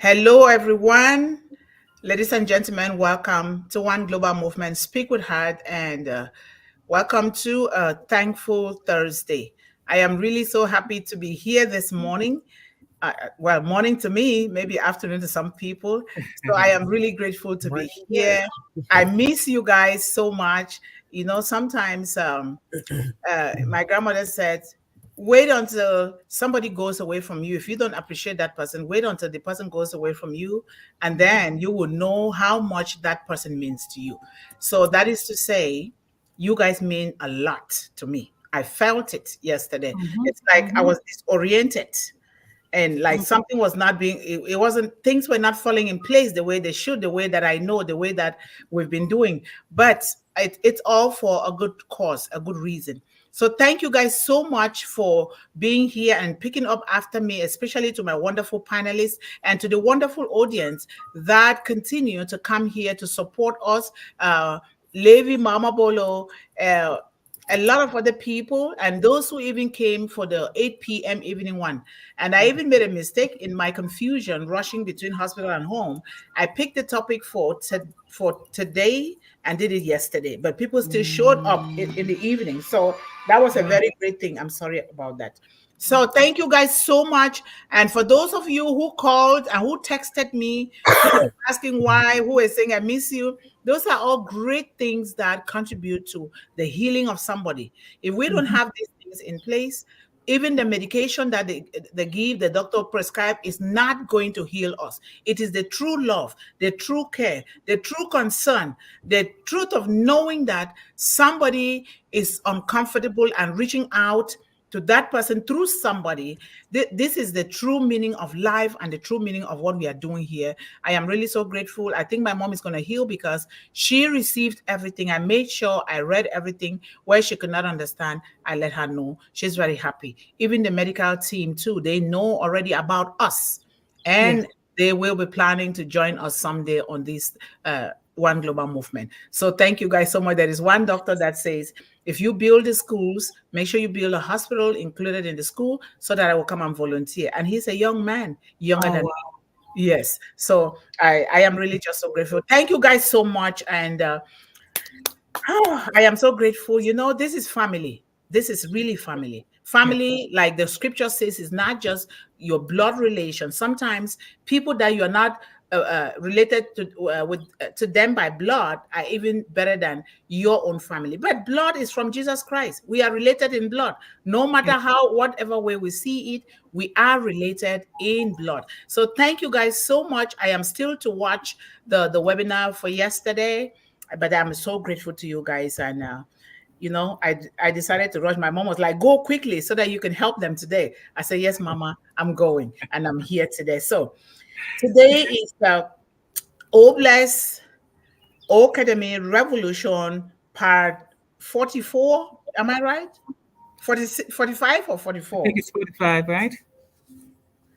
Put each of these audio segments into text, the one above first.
Hello, everyone. Ladies and gentlemen, welcome to One Global Movement, Speak with Heart, and welcome to a Thankful Thursday. I am really so happy to be here this morning. Well, morning to me, maybe afternoon to some people. So I am really grateful to be here. I miss you guys so much. Sometimes my grandmother said, wait until somebody goes away from you. If you don't appreciate that person, wait until the person goes away from you, and then you will know how much that person means to you. So that is to say, you guys mean a lot to me. I felt it yesterday. It's like I was disoriented, and like something was not being, it wasn't, things were not falling in place the way they should, the way that I know, the way that we've been doing. But it's all for a good cause, a good reason. So thank you guys so much for being here and picking up after me, especially to my wonderful panelists and to the wonderful audience that continue to come here to support us. Levi, Mama Bolo, a lot of other people, and those who even came for the 8 p.m. evening one. And I even made a mistake in my confusion, rushing between hospital and home. I picked the topic for today and did it yesterday, but people still showed up in the evening. So that was a very great thing. I'm sorry about that. So thank you guys so much. And for those of you who called and who texted me, who were asking why, who were saying I miss you, those are all great things that contribute to the healing of somebody. If we don't have these things in place, even the medication that they give, the doctor prescribe, is not going to heal us. It is the true love, the true care, the true concern, the truth of knowing that somebody is uncomfortable and reaching out to that person through somebody. This is the true meaning of life and the true meaning of what we are doing here. I am really so grateful. I think my mom is going to heal because she received everything. I made sure I read everything. Where she could not understand, I let her know. She's very happy. Even the medical team too, they know already about us, and they will be planning to join us someday on this One Global Movement. So thank you guys so much. There is one doctor that says, if you build the schools, make sure you build a hospital included in the school so that I will come and volunteer. And he's a young man, younger than me. Yes. So I am really just so grateful. Thank you guys so much. And I am so grateful. This is family. This is really family. Family, like the scripture says, is not just your blood relation. Sometimes people that you're not related to them by blood are even better than your own family. But blood is from Jesus Christ. We are related in blood. No matter how, whatever way we see it, we are related in blood. So thank you guys so much. I am still to watch the webinar for yesterday, but I'm so grateful to you guys. And I decided to rush. My mom was like, go quickly so that you can help them today. I said, yes, Mama, I'm going, and I'm here today. So today is the O-Bless O-CADEMY Revolution part 44. Am I right? 45 or 44? I think it's 45, right?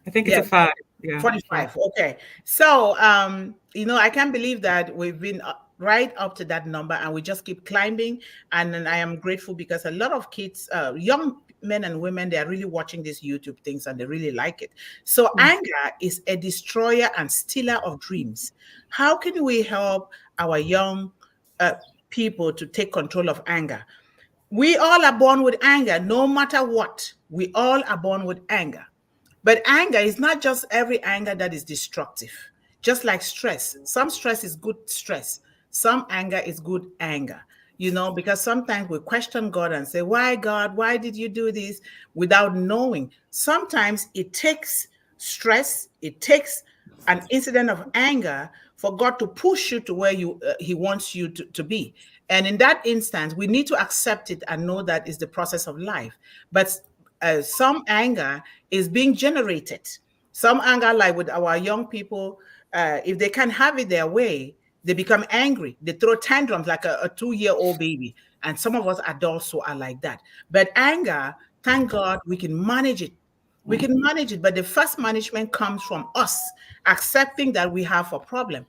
I think it's Yes. a 5. Yeah. 45. Okay. So, I can't believe that we've been right up to that number and we just keep climbing. And I am grateful because a lot of kids, young men and women, they are really watching these YouTube things and they really like it. So anger is a destroyer and stealer of dreams. How can we help our young people to take control of anger? We all are born with anger, no matter what. We all are born with anger. But anger is not just every anger that is destructive. Just like stress. Some stress is good stress. Some anger is good anger. Because sometimes we question God and say, why, God? Why did you do this? Without knowing. Sometimes it takes stress, it takes an incident of anger for God to push you to where He wants you to be. And in that instance, we need to accept it and know that is the process of life. But some anger is being generated. Some anger, like with our young people, if they can't have it their way, they become angry. They throw tantrums like a 2-year-old baby. And some of us adults who are like that. But anger, thank God, we can manage it. We can manage it, but the first management comes from us accepting that we have a problem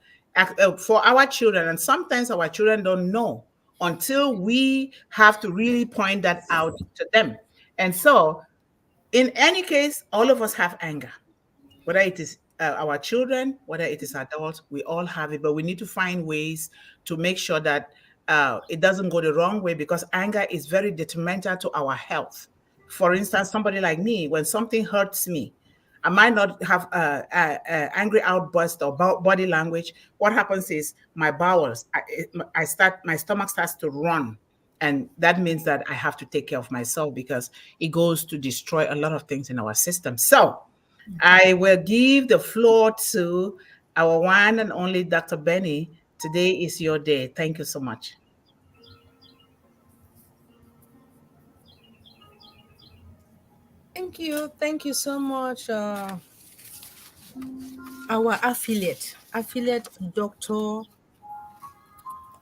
for our children. And sometimes our children don't know until we have to really point that out to them. And so, in any case, all of us have anger, whether it is our children, whether it is adults, we all have it, but we need to find ways to make sure that it doesn't go the wrong way, because anger is very detrimental to our health. For instance, somebody like me, when something hurts me, I might not have angry outburst or body language. What happens is my bowels, my stomach starts to run. And that means that I have to take care of myself, because it goes to destroy a lot of things in our system. So I will give the floor to our one and only Dr. Benny. Today is your day. Thank you so much. Thank you. Thank you so much. Our affiliate Dr.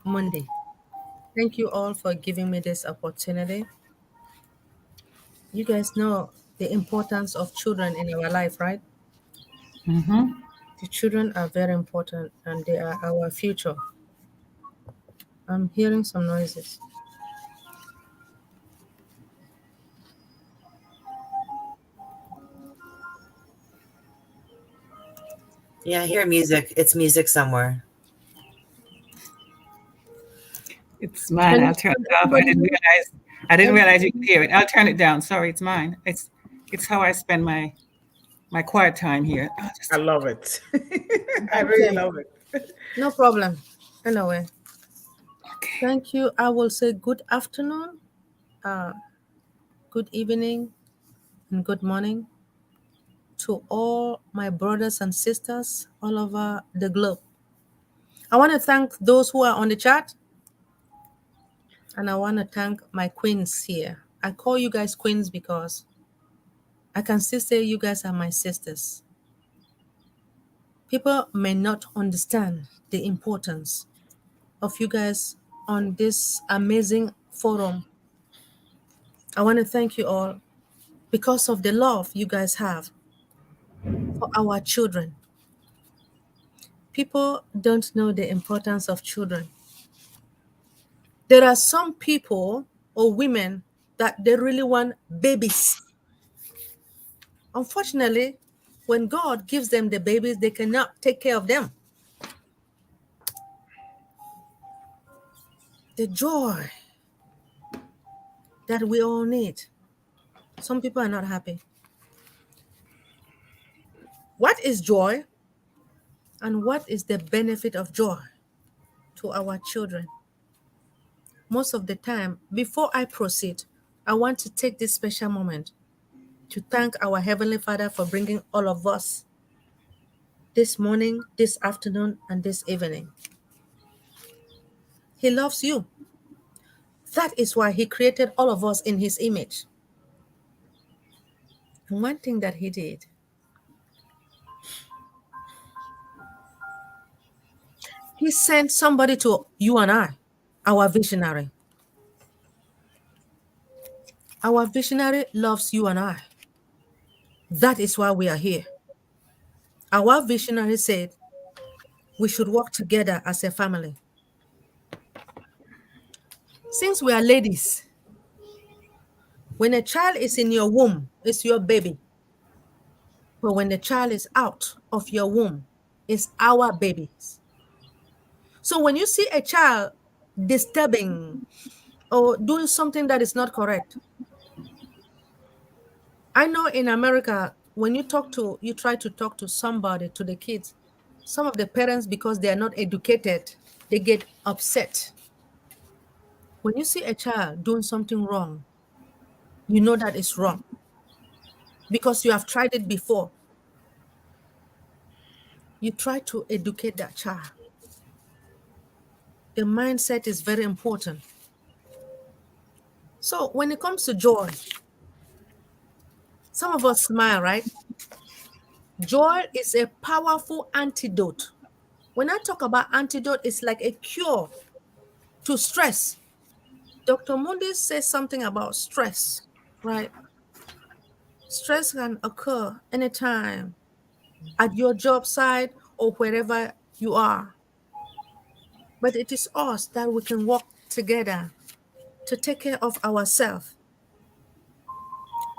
Mundih. Thank you all for giving me this opportunity. You guys know the importance of children in our life, right? Mm-hmm. The children are very important and they are our future. I'm hearing some noises. Yeah, I hear music. It's music somewhere. It's mine. Can, I'll turn can it off. I everybody didn't hear? realize. I didn't realize you could Everybody hear it. I'll turn it down. Sorry, it's mine. It's how I spend my quiet time here. I'll I just love it. I really okay, love it. no problem. Anyway, okay. thank you. I will say good afternoon, uh, good evening, and good morning to all my brothers and sisters all over the globe. I want to thank those who are on the chat, and I want to thank my queens here. I call you guys queens because I can still say you guys are my sisters. People may not understand the importance of you guys on this amazing forum. I want to thank you all because of the love you guys have for our children. People don't know the importance of children. There are some people or women that they really want babies. Unfortunately, when God gives them the babies, they cannot take care of them. The joy that we all need. Some people are not happy. What is joy? And what is the benefit of joy to our children? Most of the time, before I proceed, I want to take this special moment to thank our Heavenly Father for bringing all of us this morning, this afternoon, and this evening. He loves you. That is why He created all of us in His image. And one thing that He did, He sent somebody to you and I, our visionary. Our visionary loves you and I. That is why we are here. Our visionary said we should work together as a family. Since we are ladies, when a child is in your womb, it's your baby. But when the child is out of your womb, it's our babies. So when you see a child disturbing or doing something that is not correct, I know in America, when you try to talk to somebody, to the kids, some of the parents, because they are not educated, they get upset. When you see a child doing something wrong, you know that it's wrong because you have tried it before. You try to educate that child. The mindset is very important. So when it comes to joy, some of us smile, right? Joy is a powerful antidote. When I talk about antidote, it's like a cure to stress. Dr. Mundi says something about stress, right? Stress can occur anytime at your job site or wherever you are. But it is us that we can work together to take care of ourselves.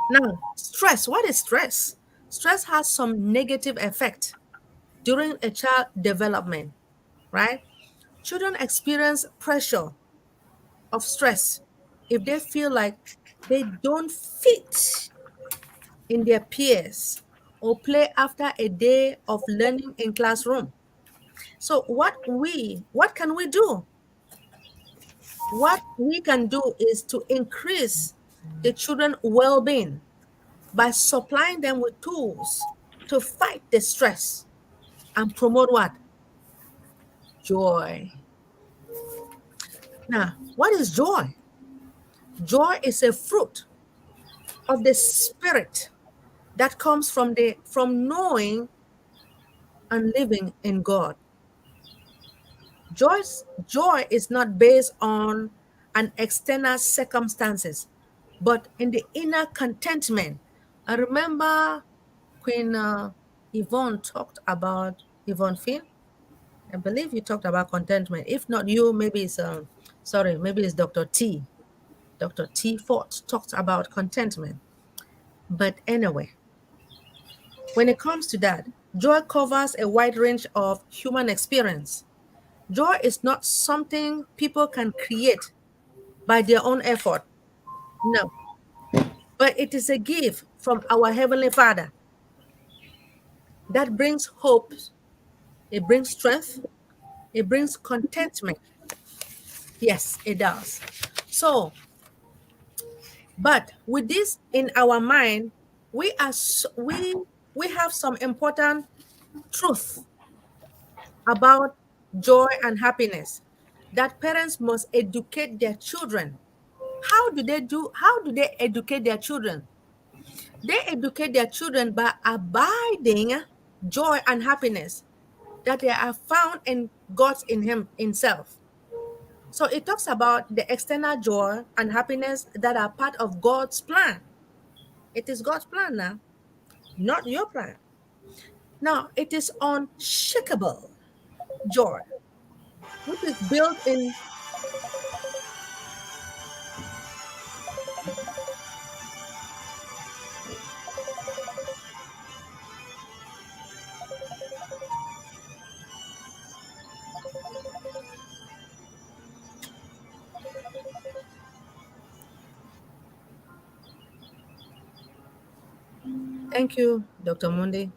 Now, stress, what is stress? Stress has some negative effect. during a child development, right? Children experience pressure of stress if they feel like they don't fit in their peers or play after a day of learning in classroom. So what can we do? What we can do is to increase the children well-being by supplying them with tools to fight the stress and promote what? Joy. Now, what is joy? Joy is a fruit of the spirit that comes from knowing and living in God. Joy is not based on an external circumstances, but in the inner contentment. I remember Queen Yvonne talked about Yvonne Finn. I believe you talked about contentment. If not you, maybe it's maybe it's Dr. T. Dr. T. Ford talked about contentment. But anyway, when it comes to that, joy covers a wide range of human experience. Joy is not something people can create by their own effort. No, but it is a gift from our Heavenly Father that brings hope, it brings strength, it brings contentment. Yes, it does. So, but with this in our mind, we have some important truth about joy and happiness that parents must educate their children. How do they educate their children? They educate their children by abiding joy and happiness that they are found in God's in himself. So it talks about the external joy and happiness that are part of God's plan. It is God's plan now, not your plan. Now, it is unshakable joy, which is built in. Thank you, Dr. Mundih.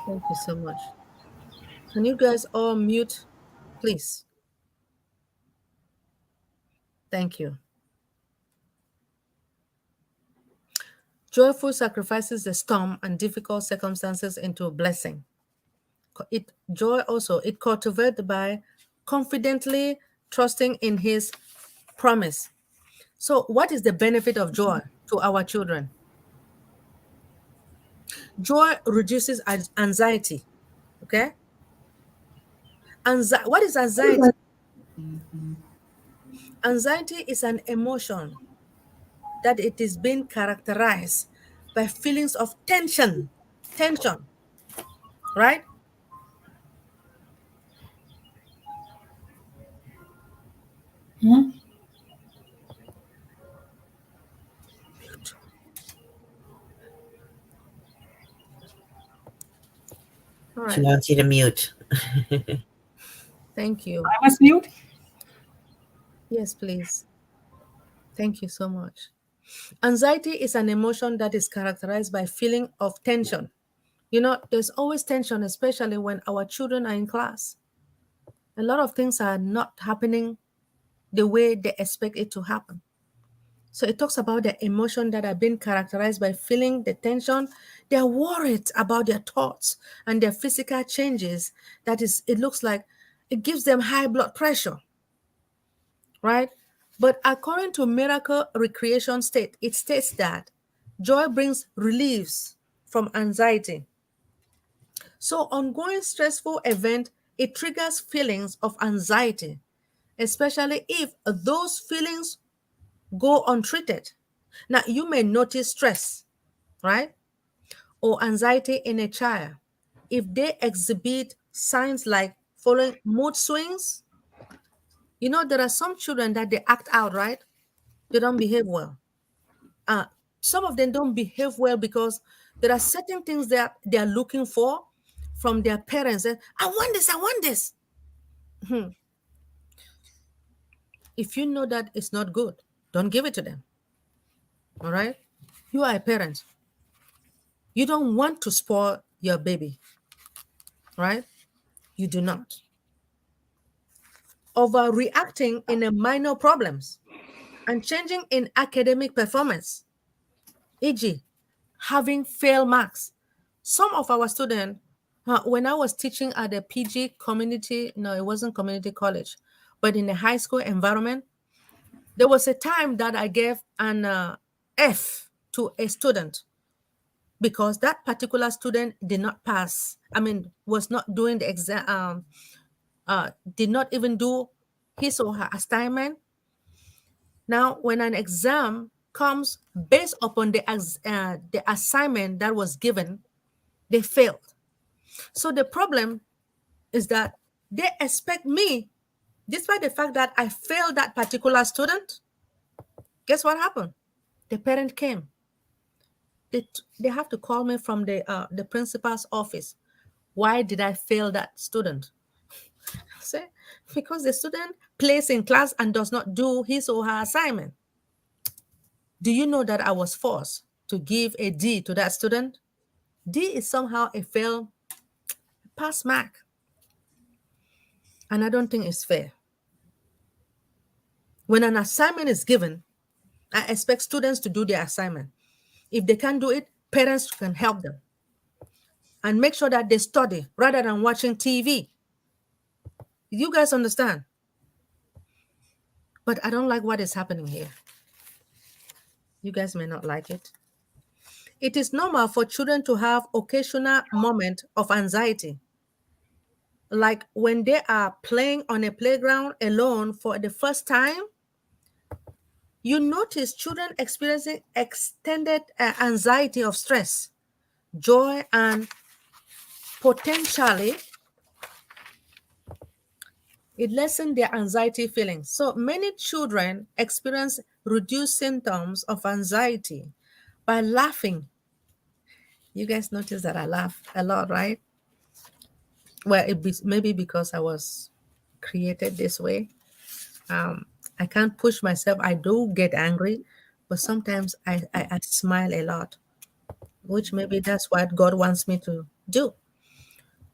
Thank you so much. Can you guys all mute, please? Thank you. Joyful sacrifices the storm and difficult circumstances into a blessing. Joy also, it cultivated by confidently trusting in his promise. So what is the benefit of joy to our children? Joy reduces anxiety. Okay? What is anxiety? Anxiety is an emotion that it is being characterized by feelings of tension, right? Hmm? All She right. wants you to mute. Thank you. I must mute. Yes, please. Thank you so much. Anxiety is an emotion that is characterized by feeling of tension. You know, there's always tension, especially when our children are in class. A lot of things are not happening the way they expect it to happen. So it talks about the emotion that are being characterized by feeling the tension. They're worried about their thoughts and their physical changes. That is, it looks like it gives them high blood pressure, right? But according to Miracle Recreation State, it states that joy brings reliefs from anxiety. So ongoing stressful event, it triggers feelings of anxiety, especially if those feelings go untreated. Now, you may notice stress, right? Or anxiety in a child if they exhibit signs like following mood swings. You know, there are some children that they act out, right? They don't behave well. Some of them don't behave well because There are certain things that they are looking for from their parents. I want this, I want this. If you know that it's not good, don't give it to them. All right? You are a parent. You don't want to spoil your baby, right? You do not. Overreacting in a minor problems and changing in academic performance, e.g., having failed marks. Some of our students, when I was teaching at the PG community, no, it wasn't community college, but in a high school environment, there was a time that I gave an F to a student because that particular student did not pass. I mean, was not doing the exam, did not even do his or her assignment. Now, when an exam comes based upon the assignment that was given, they failed. So the problem is that they expect me, despite the fact that I failed that particular student. Guess what happened? The parent came. They have to call me from the principal's office. Why did I fail that student? I say, because the student plays in class and does not do his or her assignment. Do you know that I was forced to give a D to that student? D is somehow a fail pass mark. And I don't think it's fair. When an assignment is given, I expect students to do their assignment. If they can't do it, parents can help them and make sure that they study rather than watching TV. You guys understand? But I don't like what is happening here. You guys may not like it. It is normal for children to have occasional moment of anxiety, like when they are playing on a playground alone for the first time. You notice children experiencing extended anxiety of stress, joy, and potentially it lessens their anxiety feelings. So many children experience reduced symptoms of anxiety by laughing. You guys notice that I laugh a lot, right? Well, maybe because I was created this way. I can't push myself. I do get angry, but sometimes I smile a lot, which maybe that's what God wants me to do.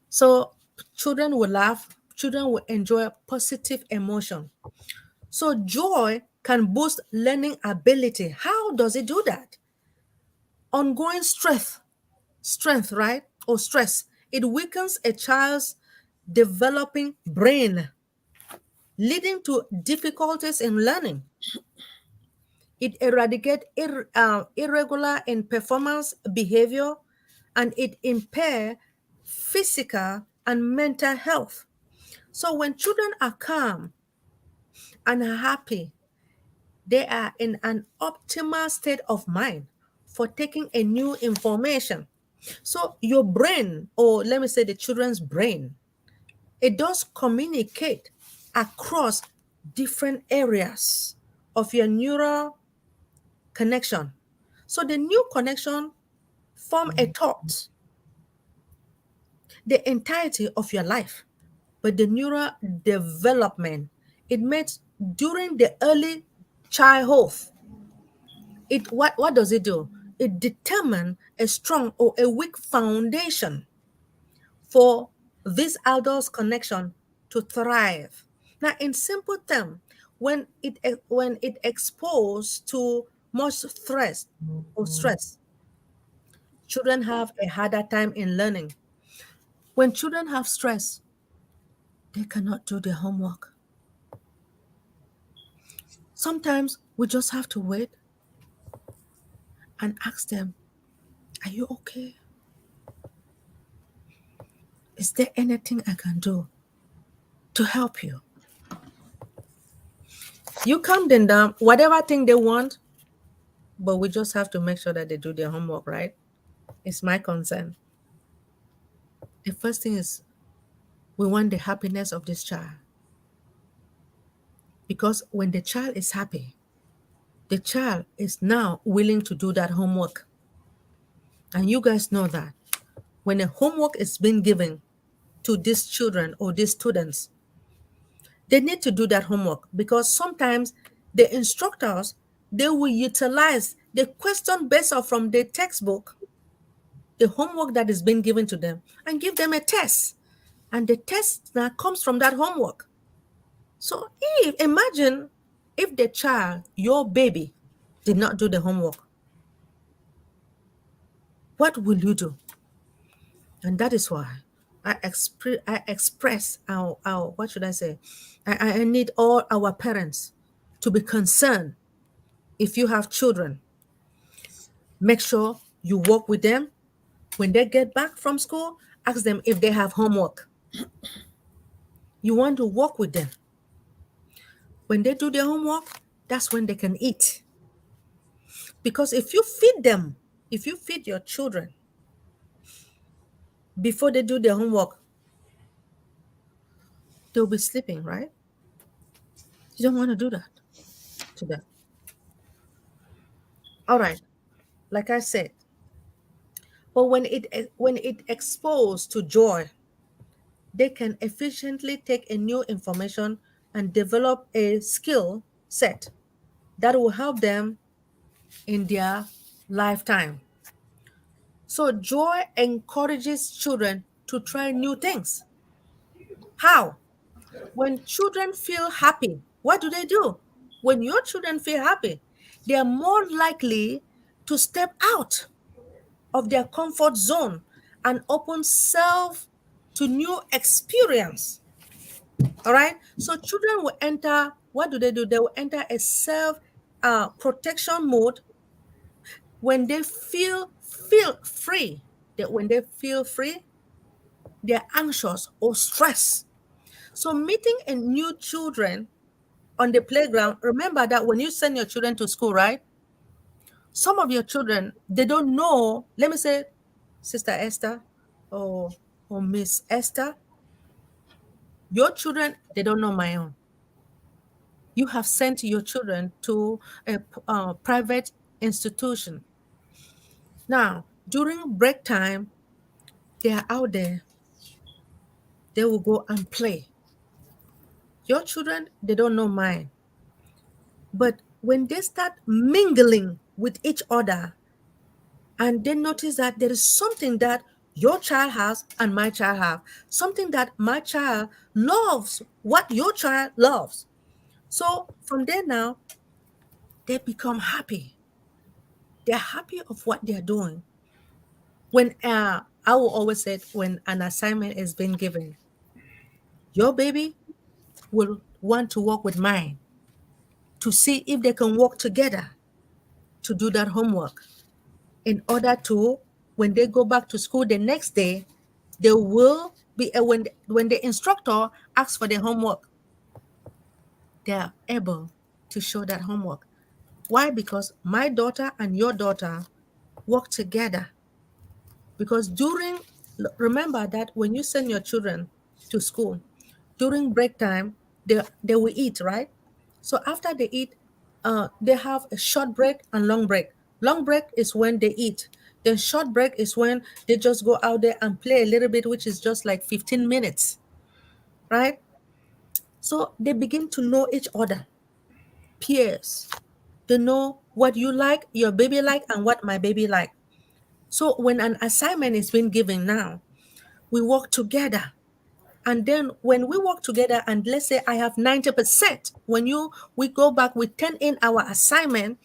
So children will laugh, children will enjoy positive emotion. So joy can boost learning ability. How does it do that? Ongoing strength, right? Or stress. It weakens a child's developing brain, leading to difficulties in learning. It eradicates irregular in performance behavior, and it impair physical and mental health. So when children are calm and happy, they are in an optimal state of mind for taking a new information. So your brain, or let me say the children's brain, it does communicate across different areas of your neural connection. So the new connection form a thought, the entirety of your life. But the neural development, it makes during the early childhood. What does it do? It determines a strong or a weak foundation for this adult's connection to thrive. Now, in simple terms, when it exposed to much stress, children have a harder time in learning. When children have stress, they cannot do their homework. Sometimes we just have to wait and ask them, are you okay? Is there anything I can do to help you? You calm them down, whatever thing they want, but we just have to make sure that they do their homework, right? It's my concern. The first thing is we want the happiness of this child. Because when the child is happy, the child is now willing to do that homework. And you guys know that when a homework is being given to these children or these students, they need to do that homework, because sometimes the instructors, they will utilize the question based off from the textbook, the homework that is being given to them, and give them a test. And the test now comes from that homework. So imagine if the child, your baby, did not do the homework. What will you do? And that is why I express our what should I say? I need all our parents to be concerned. If you have children, make sure you work with them. When they get back from school, ask them if they have homework. You want to work with them. When they do their homework, that's when they can eat. Because if you feed them, if you feed your children before they do their homework, they'll be sleeping, right? You don't want to do that to them. All right, like I said, but when it exposed to joy, they can efficiently take a new information and develop a skill set that will help them in their lifetime. So joy encourages children to try new things. How? When children feel happy, what do? When your children feel happy, they are more likely to step out of their comfort zone and open self to new experience. All right. So children will enter, what do? They will enter a self protection mode when they feel free. When they feel free, they're anxious or stressed. So meeting a new children on the playground, remember that when you send your children to school, right? Some of your children, they don't know, let me say, Sister Esther or Miss Esther, your children, they don't know my own. You have sent your children to a private institution. Now, during break time, they are out there. They will go and play. Your children, they don't know mine. But when they start mingling with each other, and they notice that there is something that your child has and my child have, something that my child loves, what your child loves. So from there now, they become happy. They're happy of what they're doing. When I will always say, when an assignment is being given, your baby will want to work with mine to see if they can work together to do that homework, in order to, when they go back to school the next day, they will be when the instructor asks for the homework, they are able to show that homework. Why? Because my daughter and your daughter work together. Because remember that when you send your children to school, during break time, they will eat, right? So after they eat, they have a short break and long break. Long break is when they eat. Then short break is when they just go out there and play a little bit, which is just like 15 minutes, right? So they begin to know each other, peers. They know what you like, your baby like, and what my baby like. So when an assignment is being given now, we work together. And then when we work together, and let's say I have 90%, we go back, we turn in our assignment,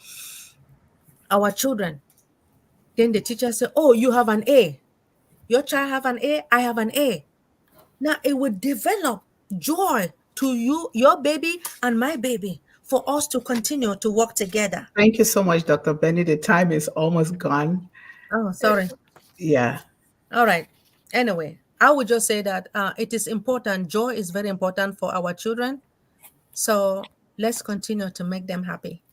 our children, then the teacher say, oh, you have an A. Your child have an A, I have an A. Now it will develop joy to you, your baby and my baby, for us to continue to work together. Thank you so much, Dr. Benny. The time is almost gone. Oh, sorry. Yeah. All right. Anyway, I would just say that it is important. Joy is very important for our children. So let's continue to make them happy.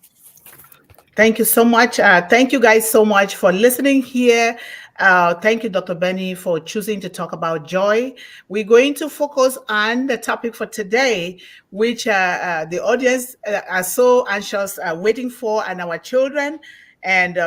Thank you so much. Thank you guys so much for listening here. Thank you, Dr. Benny, for choosing to talk about joy. We're going to focus on the topic for today, which the audience are so anxious waiting for, and our children. And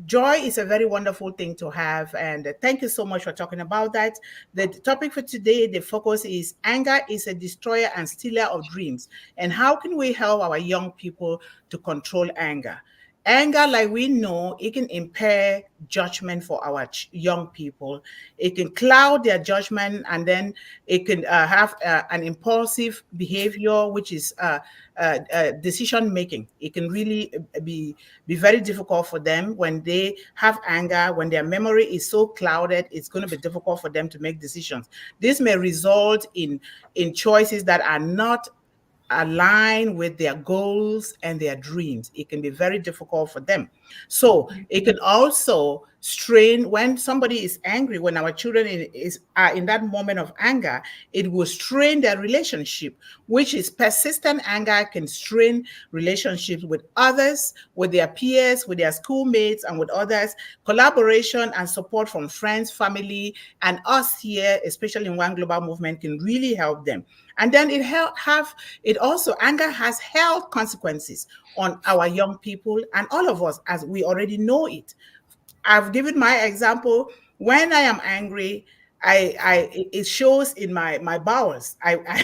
joy is a very wonderful thing to have. And thank you so much for talking about that. The topic for today, the focus is anger is a destroyer and stealer of dreams. And how can we help our young people to control anger? Anger, like we know, it can impair judgment for our young people. It can cloud their judgment, and then it can have an impulsive behavior, which is decision making. It can really be very difficult for them when they have anger. When their memory is so clouded, it's going to be difficult for them to make decisions. This may result in choices that are not align with their goals and their dreams. It can be very difficult for them. So it can also strain when somebody is angry, when our children are in that moment of anger, it will strain their relationship, which is persistent anger can strain relationships with others, with their peers, with their schoolmates, and with others. Collaboration and support from friends, family, and us here, especially in One Global Movement, can really help them. And then it also, anger has health consequences on our young people and all of us, as we already know it. I've given my example. When I am angry, it shows in my bowels.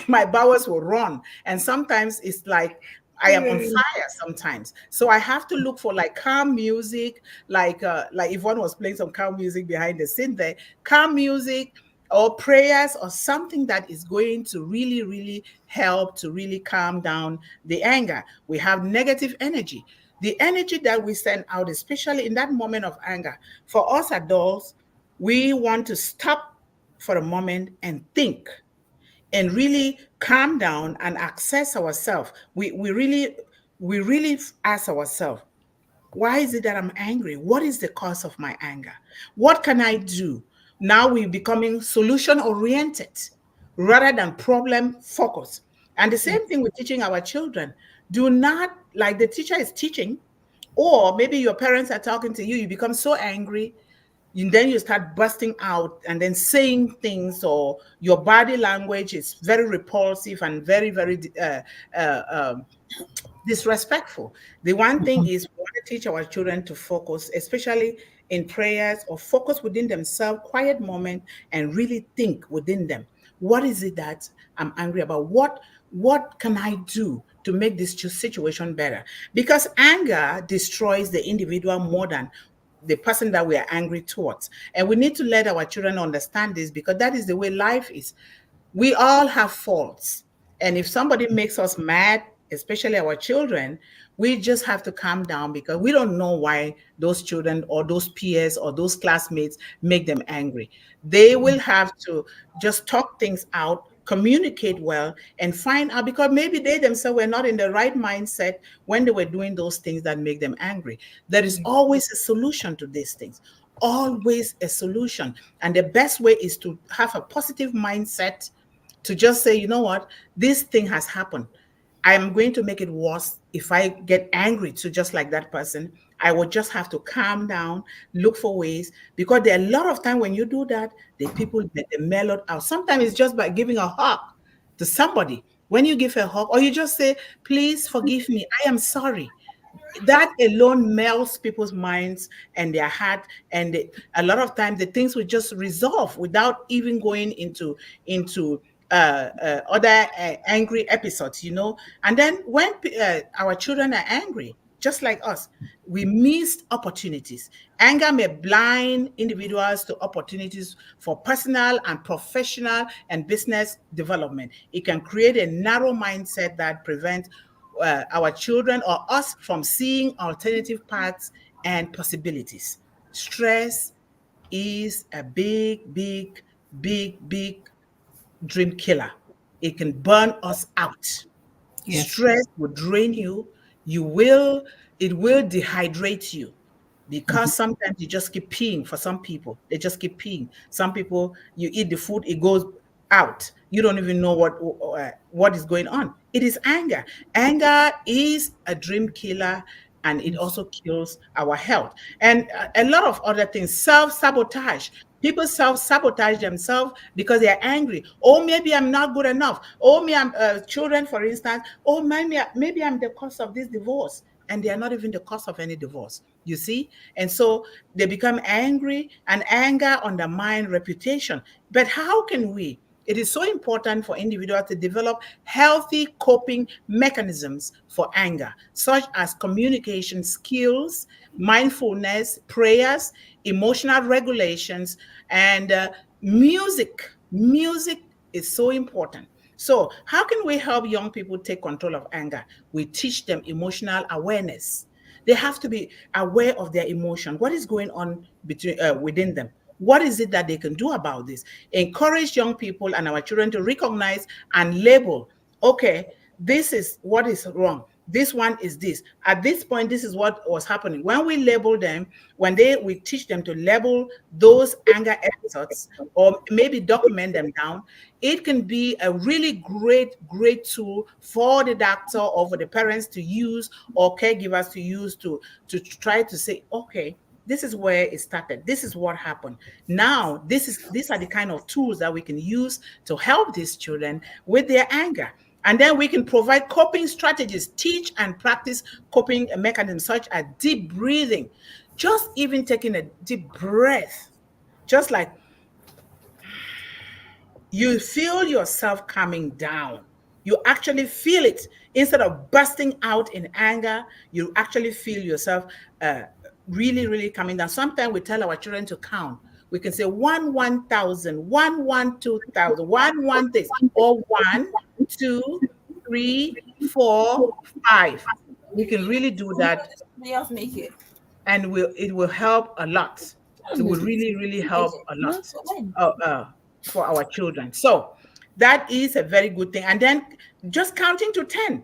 My bowels will run, and sometimes it's like I am on fire sometimes. So I have to look for like calm music, like Yvonne was playing some calm music behind the scene there, calm music or prayers or something that is going to really, really help to really calm down the anger. We have negative energy. The energy that we send out, especially in that moment of anger, for us adults, we want to stop for a moment and think and really calm down and access ourselves. We really ask ourselves, why is it that I'm angry? What is the cause of my anger? What can I do? Now we're becoming solution oriented rather than problem focused. And the same thing with teaching our children. Do not, like the teacher is teaching, or maybe your parents are talking to you, you become so angry, and then you start busting out and then saying things, or your body language is very repulsive and very, very disrespectful. The one thing is we want to teach our children to focus, especially in prayers, or focus within themselves, quiet moment, and really think within them. What is it that I'm angry about? What can I do to make this situation better? Because anger destroys the individual more than the person that we are angry towards. And we need to let our children understand this, because that is the way life is. We all have faults. And if somebody makes us mad, especially our children, we just have to calm down, because we don't know why those children or those peers or those classmates make them angry. They will have to just talk things out, communicate well, and find out, because maybe they themselves were not in the right mindset when they were doing those things that make them angry. There is always a solution to these things, always a solution. And the best way is to have a positive mindset, to just say, you know what, this thing has happened. I am going to make it worse if I get angry to just like that person. I will just have to calm down, look for ways, because there are a lot of time when you do that, the people get mellowed out. Sometimes it's just by giving a hug to somebody. When you give a hug, or you just say, please forgive me, I am sorry. That alone melts people's minds and their heart, and a lot of times the things will just resolve without even going into other angry episodes, And then when our children are angry, just like us, we missed opportunities. Anger may blind individuals to opportunities for personal and professional and business development. It can create a narrow mindset that prevents our children or us from seeing alternative paths and possibilities. Stress is a big, big, big, big dream killer. It can burn us out. Yes. Stress will drain you. It will dehydrate you, because sometimes you just keep peeing. For some people, they just keep peeing. Some people, you eat the food, it goes out. You don't even know what is going on. It is anger. Anger is a dream killer, and it also kills our health. And a lot of other things, self-sabotage. People self-sabotage themselves because they are angry. Oh, maybe I'm not good enough. Oh, me, I'm children, for instance. Oh, maybe I'm the cause of this divorce. and they are not even the cause of any divorce. You see? And so they become angry, and anger undermines reputation. But how can we? It is so important for individuals to develop healthy coping mechanisms for anger, such as communication skills, mindfulness, prayers, emotional regulations, and music. Music is so important. So, how can we help young people take control of anger? We teach them emotional awareness. They have to be aware of their emotion. What is going on within them? What is it that they can do about this? Encourage young people and our children to recognize and label, okay, this is what is wrong. This one is this. At this point, this is what was happening. When we label them, we teach them to label those anger episodes or maybe document them down, it can be a really great tool for the doctor or for the parents to use or caregivers to use to try to say, okay, this is where it started. This is what happened. Now, these are the kind of tools that we can use to help these children with their anger. And then we can provide coping strategies, teach and practice coping mechanisms such as deep breathing, just even taking a deep breath, just like you feel yourself coming down. You actually feel it. Instead of bursting out in anger, you actually feel yourself really coming down. Sometimes we tell our children to count. We can say 1, 1,000, 1, 1, 2,000, 1, 1 this, or 1, 2, 3, 4, 5. We can really do that. Make it. And it will help a lot. It will really help a lot for our children. So that is a very good thing. And then just counting to 10,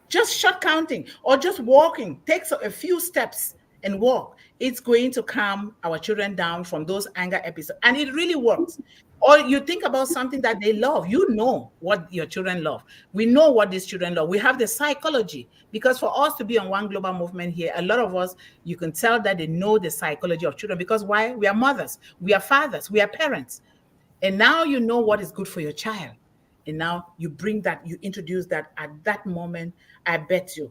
just short counting or just walking, takes a few steps and walk. It's going to calm our children down from those anger episodes. And it really works. Or you think about something that they love. You know what your children love. We know what these children love. We have the psychology. Because for us to be on One Global Movement here, a lot of us, you can tell that they know the psychology of children. Because why? We are mothers. We are fathers. We are parents. And now you know what is good for your child. And now you bring that, you introduce that at that moment. I bet you,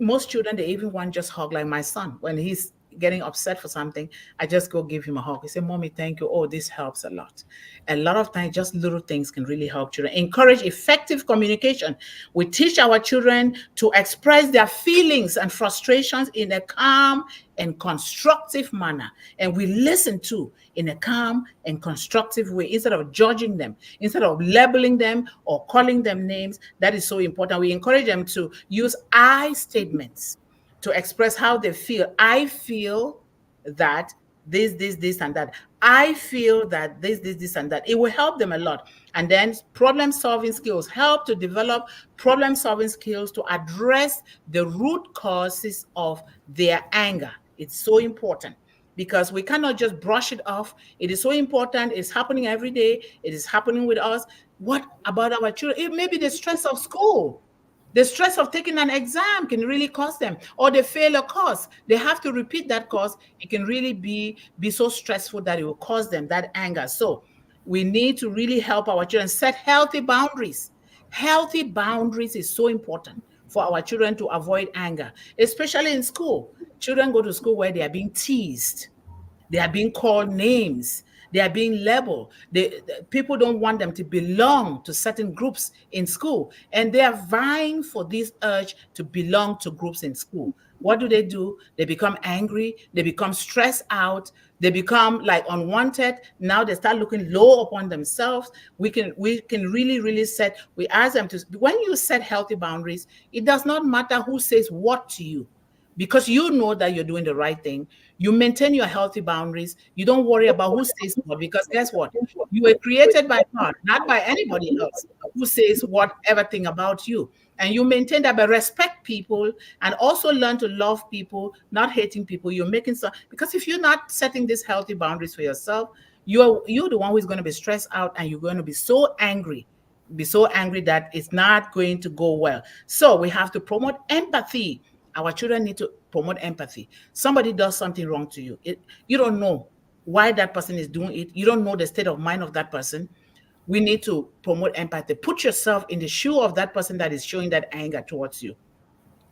most children, they even want just hug, like my son. When he's getting upset for something, I just go give him a hug. He say, Mommy, thank you. Oh, this helps a lot. A lot of times, just little things can really help children. Encourage effective communication. We teach our children to express their feelings and frustrations in a calm and constructive manner. And we listen to in a calm and constructive way, instead of judging them, instead of labeling them or calling them names. That is so important. We encourage them to use I statements to express how they feel. I feel that this, and that. I feel that this, and that. It will help them a lot. And then problem-solving skills, help to develop problem-solving skills to address the root causes of their anger. It's so important because we cannot just brush it off. It is so important. It's happening every day. It is happening with us. What about our children? It may be the stress of school. The stress of taking an exam can really cost them, or they fail a course. They have to repeat that course. It can really be so stressful that it will cause them that anger. So we need to really help our children set healthy boundaries. Healthy boundaries is so important for our children to avoid anger, especially in school. Children go to school where they are being teased. They are being called names. They are being labeled. People don't want them to belong to certain groups in school. And they are vying for this urge to belong to groups in school. What do? They become angry. They become stressed out. They become like unwanted. Now they start looking low upon themselves. We can really set, we ask them to, when you set healthy boundaries, it does not matter who says what to you, because you know that you're doing the right thing. You maintain your healthy boundaries. You don't worry about who says what, because guess what? You were created by God, not by anybody else who says whatever thing about you. And you maintain that, but respect people and also learn to love people, not hating people. You're making some, because if you're not setting these healthy boundaries for yourself, you're the one who's going to be stressed out, and you're going to be so angry that it's not going to go well. So we have to promote empathy. Our children need to promote empathy. Somebody does something wrong to you. You don't know why that person is doing it. You don't know the state of mind of that person. We need to promote empathy. Put yourself in the shoe of that person that is showing that anger towards you.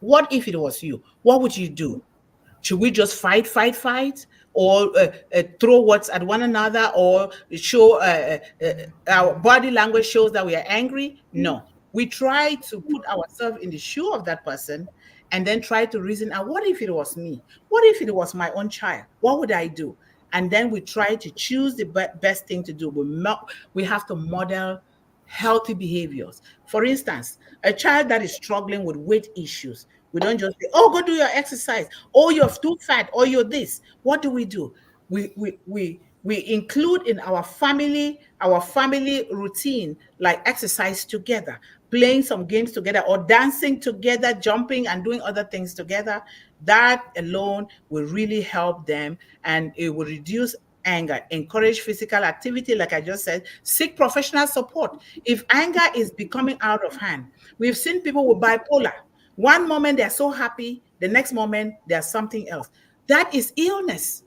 What if it was you? What would you do? Should we just fight, or throw words at one another, or show our body language shows that we are angry? No. We try to put ourselves in the shoe of that person and then try to reason out, what if it was me? What if it was my own child? What would I do? And then we try to choose the best thing to do. We have to model healthy behaviors. For instance, a child that is struggling with weight issues, we don't just say, oh, go do your exercise. Oh, you're too fat, or you're this. What do? We include in our family routine, like exercise together, playing some games together, or dancing together, jumping and doing other things together. That alone will really help them, and it will reduce anger. Encourage physical activity, like I just said. Seek professional support if anger is becoming out of hand. We've seen people with bipolar. One moment they're so happy, the next moment there's something else. That is illness.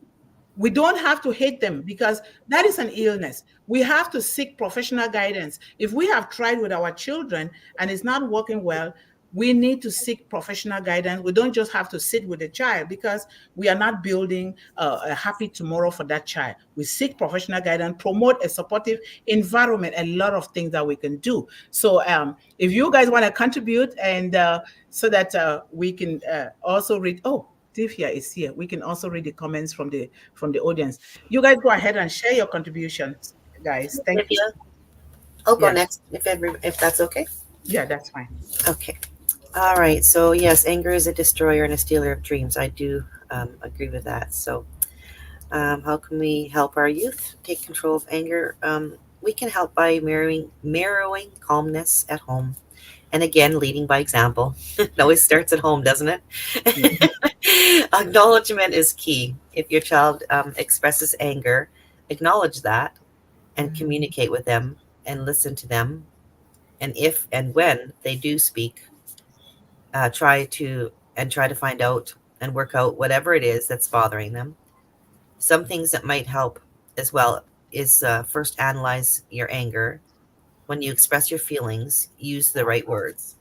We don't have to hate them, because that is an illness. We have to seek professional guidance. If we have tried with our children and it's not working well, we need to seek professional guidance. We don't just have to sit with the child, because we are not building a happy tomorrow for that child. We seek professional guidance, promote a supportive environment, a lot of things that we can do. So if you guys want to contribute, and so that we can also read, oh, Divya is here. We can also read the comments from the audience. You guys go ahead and share your contributions, guys. Thank you. I'll go Yeah. next if that's okay. Yeah, that's fine. Okay. All right. So yes, anger is a destroyer and a stealer of dreams. I do agree with that. So how can we help our youth take control of anger? We can help by mirroring calmness at home. And again, leading by example. It always starts at home, doesn't it? Acknowledgement is key. If your child expresses anger, acknowledge that and communicate with them and listen to them. And if and when they do speak, try to find out and work out whatever it is that's bothering them. Some things that might help as well is first analyze your anger. When you express your feelings, use the right words.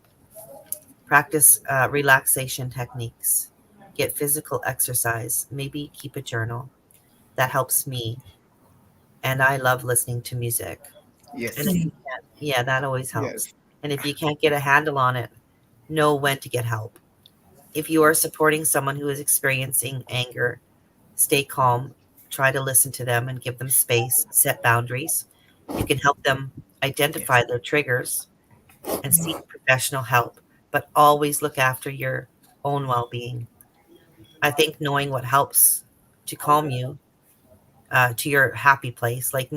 Practice relaxation techniques. Get physical exercise. Maybe keep a journal. That helps me. And I love listening to music. Yes. And if you can't, yeah, that always helps. Yes. And if you can't get a handle on it, know when to get help. If you are supporting someone who is experiencing anger, stay calm. Try to listen to them and give them space. Set boundaries. You can help them identify their triggers and seek professional help, but always look after your own well-being. I think knowing what helps to calm you to your happy place, like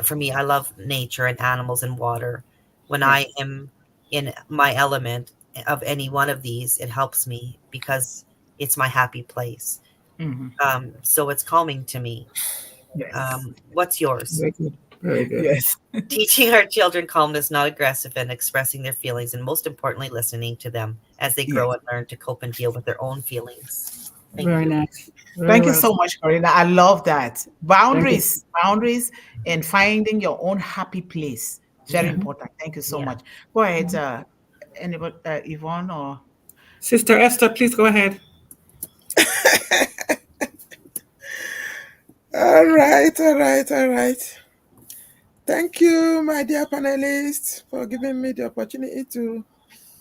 for me, I love nature and animals and water. When I am in my element of any one of these, it helps me because it's my happy place. So it's calming to me. Yes. What's yours? Very good. Very good. Yes. Teaching our children calmness, not aggressive, and expressing their feelings, and most importantly, listening to them as they grow and learn to cope and deal with their own feelings. Very nice. Very Thank you well. so much, Corrina. I love that. Boundaries and finding your own happy place. Very important. Thank you so much. Go ahead, anybody, Yvonne or Sister Esther, please go ahead. All right. Thank you, my dear panelists, for giving me the opportunity to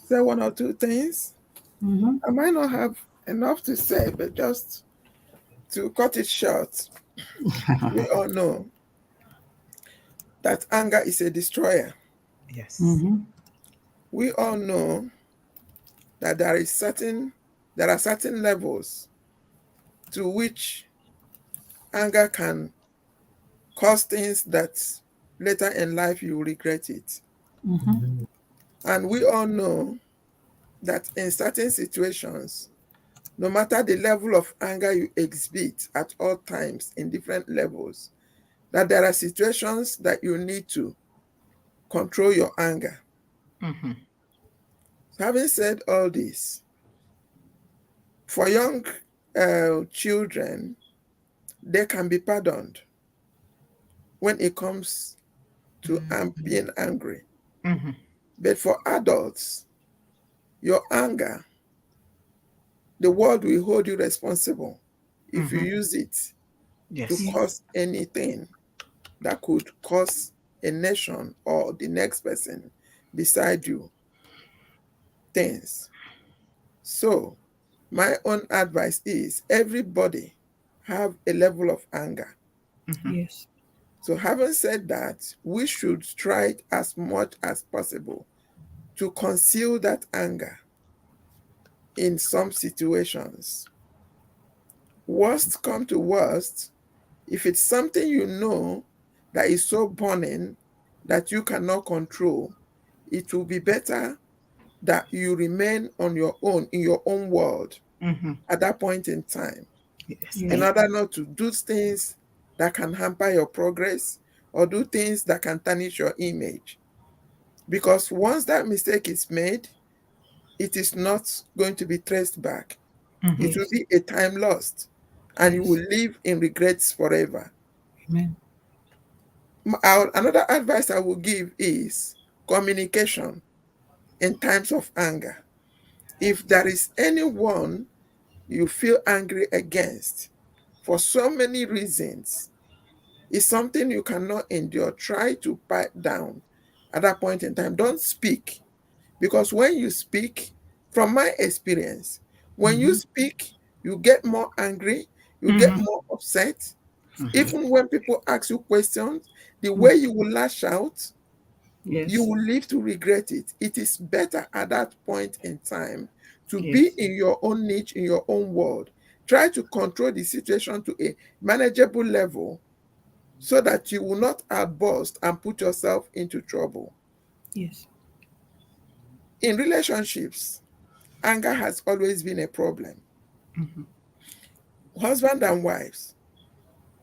say one or two things. I might not have enough to say, but just to cut it short, we all know that anger is a destroyer. yes. We all know that there are certain levels to which anger can cause things that later in life you regret it. And we all know that in certain situations, no matter the level of anger you exhibit at all times in different levels, that there are situations that you need to control your anger. Having said all this, for young children, they can be pardoned when it comes to being angry. But for adults, your anger the world will hold you responsible if you use it to Yes. cause anything that could cause a nation or the next person beside you things. So my own advice is everybody have a level of anger. Yes. So having said that, we should try as much as possible to conceal that anger in some situations. Worst come to worst, if it's something you know that is so burning that you cannot control, it will be better that you remain on your own, in your own world at that point in time, Yes. in order not to do things that can hamper your progress or do things that can tarnish your image. Because once that mistake is made, it is not going to be traced back. It will Yes. be a time lost, and you Yes. will live in regrets forever. Amen. Another advice I will give is communication in times of anger. If there is anyone you feel angry against for so many reasons, it's something you cannot endure, try to pipe down at that point in time. Don't speak, because when you speak, from my experience, when you speak, you get more angry, you get more upset. Even when people ask you questions, the way you will lash out, you Yes. will live to regret it. It is better at that point in time to be Yes. in your own niche, in your own world. Try to control the situation to a manageable level so that you will not outburst and put yourself into trouble. Yes. In relationships, anger has always been a problem. Husband and wives,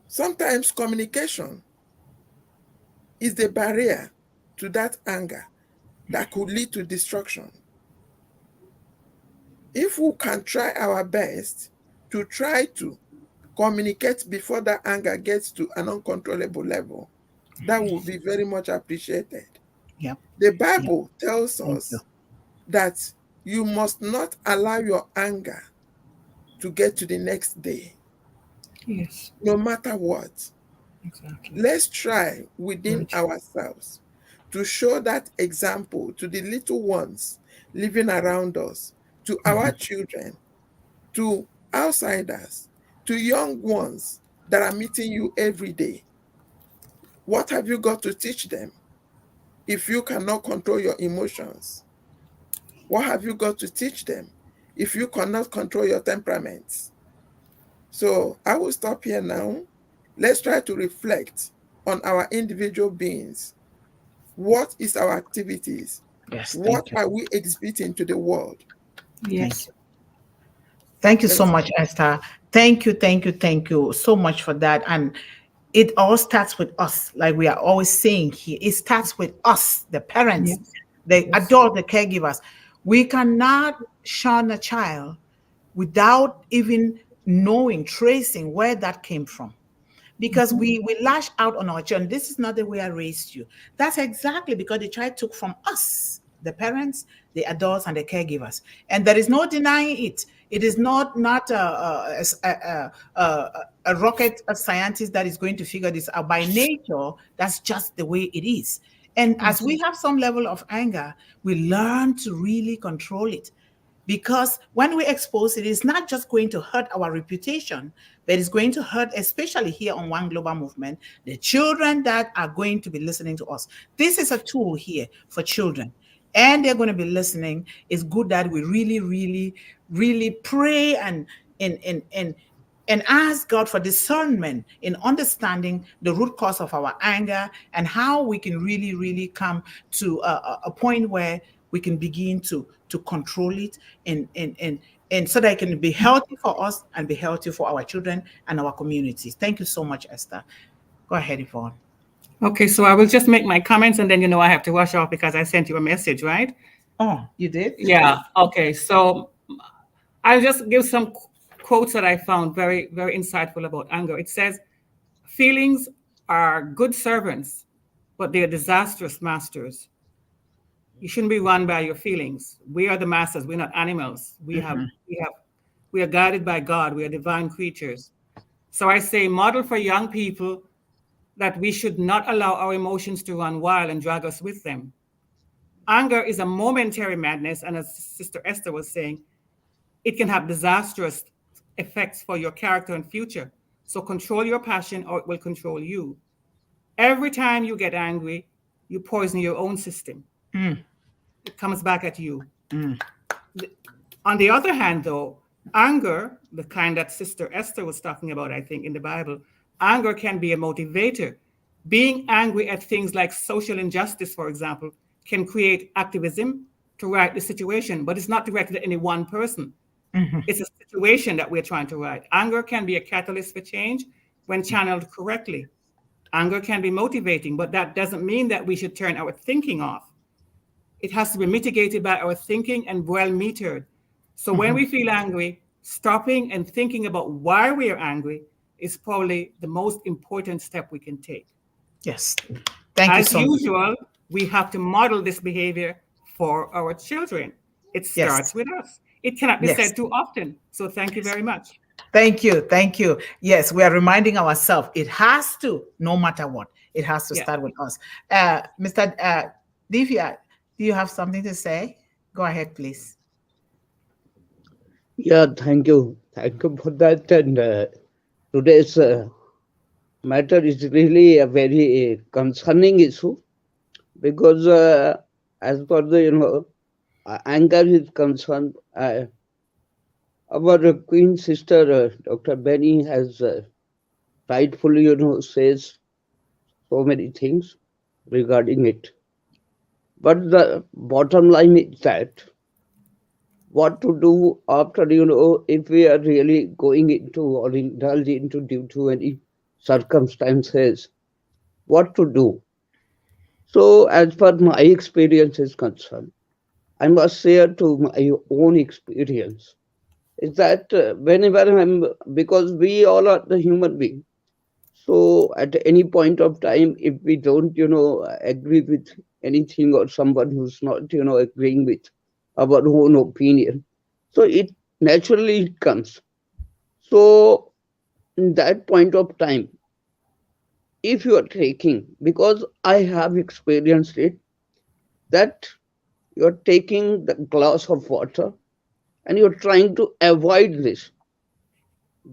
sometimes communication is the barrier to that anger that could lead to destruction. If we can try our best to try to communicate before that anger gets to an uncontrollable level, that would be very much appreciated. Yep. The Yep. Bible tells Thank you. us that you must not allow your anger to get to the next day, Yes. no matter what. Exactly. Let's try within Right. ourselves to show that example to the little ones living around us, to our children, to outsiders, to young ones that are meeting you every day. What have you got to teach them if you cannot control your emotions? What have you got to teach them if you cannot control your temperaments? So I will stop here now. Let's try to reflect on our individual beings. What is our activities? Yes. What Thank you. are we exhibiting to the world? Thank Yes. you. Thank you so Let's, much, Esther. Thank you, thank you, thank you so much for that. And it all starts with us, like we are always saying here. It starts with us, the parents, Yes. the Yes. adult, the caregivers. We cannot shun a child without even knowing, tracing where that came from, because we lash out on our children. This is not the way I raised you. That's exactly because the child took from us, the parents, the adults, and the caregivers, and there is no denying it. It is not a rocket scientist that is going to figure this out. By nature, that's just the way it is. And as we have some level of anger, we learn to really control it, because when we expose it, it's not just going to hurt our reputation, but it's going to hurt, especially here on One Global Movement, the children that are going to be listening to us. This is a tool here for children, and they're going to be listening. It's good that we really, really, really pray and ask God for discernment in understanding the root cause of our anger and how we can really, really come to a point where we can begin to control it and so that it can be healthy for us and be healthy for our children and our communities. Thank you so much, Esther. Go ahead, Yvonne. Okay, so I will just make my comments and then I have to rush off because I sent you a message, right? Oh, you did? Yeah. Okay. So I'll just give some quotes that I found very, very insightful about anger. It says, feelings are good servants, but they are disastrous masters. You shouldn't be run by your feelings. We are the masters. We're not animals. We have We are guided by God. We are divine creatures. So I say, model for young people that we should not allow our emotions to run wild and drag us with them. Anger is a momentary madness, and as Sister Esther was saying, it can have disastrous effects for your character and future. So control your passion or it will control you. Every time you get angry, you poison your own system. It comes back at you. On the other hand, though, anger, the kind that Sister Esther was talking about, I think, in the Bible, anger can be a motivator. Being angry at things like social injustice, for example, can create activism to right the situation, but it's not directed at any one person. It's a situation that we're trying to right. Anger can be a catalyst for change when channeled correctly. Anger can be motivating, but that doesn't mean that we should turn our thinking off. It has to be mitigated by our thinking and well metered. So when we feel angry, stopping and thinking about why we are angry is probably the most important step we can take. Yes. Thank you so much. As usual, we have to model this behavior for our children. It starts with us. It cannot be said too often. So thank you very much. Thank you. Thank you. Yes, we are reminding ourselves it has to, no matter what, it has to start with us. Mr. Divya, do you have something to say? Go ahead, please. Yeah, thank you. Thank you for that. And today's matter is really a very concerning issue because as far as the, anger is concerned, our Queen Sister, Dr. Benny, has rightfully, says so many things regarding it. But the bottom line is that what to do after, if we are really going into or indulge into due to any circumstances, what to do. So as far as my experience is concerned, I must share to my own experience is that whenever because we all are the human being. So at any point of time, if we don't, agree with anything or someone who's not, agreeing with our own opinion, so it naturally comes. So in that point of time, if you are taking, because I have experienced it, that you're taking the glass of water and you're trying to avoid this,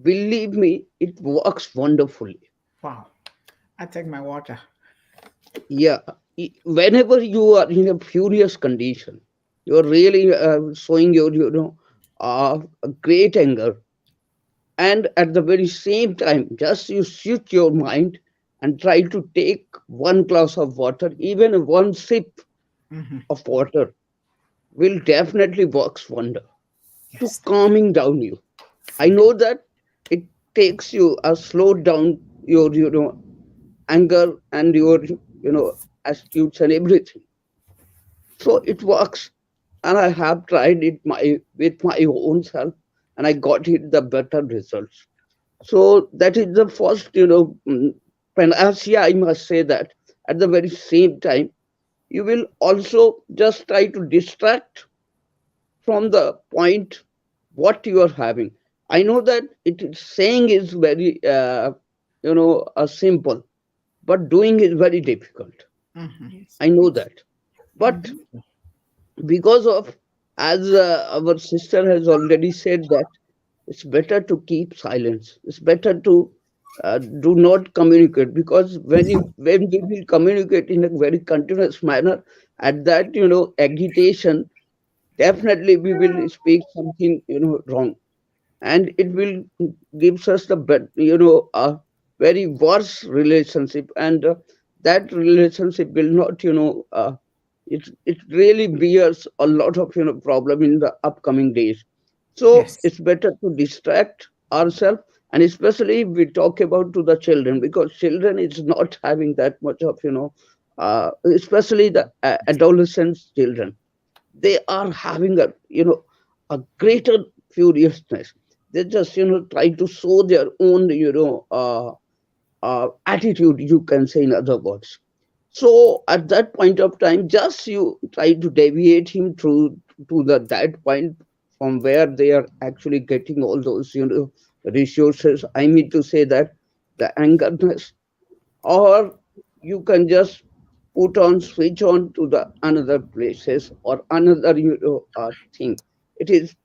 believe me, it works wonderfully. Wow. I take my water. Yeah. Whenever you are in a furious condition, you're really showing your, great anger. And at the very same time, just you switch your mind and try to take one glass of water, even one sip of water will definitely works wonder to calming down you. I know that it takes you a slow down your, anger and your, attitudes and everything. So it works. And I have tried it with my own self and I got it the better results. So that is the first, panacea, I must say that. At the very same time, you will also just try to distract from the point what you are having. I know that saying is very, simple, but doing is very difficult. I know that. But because of, as our sister has already said, that it's better to keep silence. It's better to do not communicate, because when we will communicate in a very continuous manner, at that, agitation, definitely we will speak something, wrong. And it will gives us the, a very worse relationship. And that relationship will not, it really bears a lot of, problem in the upcoming days. So it's better to distract ourselves, and especially if we talk about to the children, because children is not having that much of, especially the adolescents children. They are having a greater furiousness. They just, try to show their own, attitude, you can say, in other words. So at that point of time, just you try to deviate him to that point from where they are actually getting all those, resources. I mean to say that the angerness, or you can just put on, switch on to the another places or another, thing. It is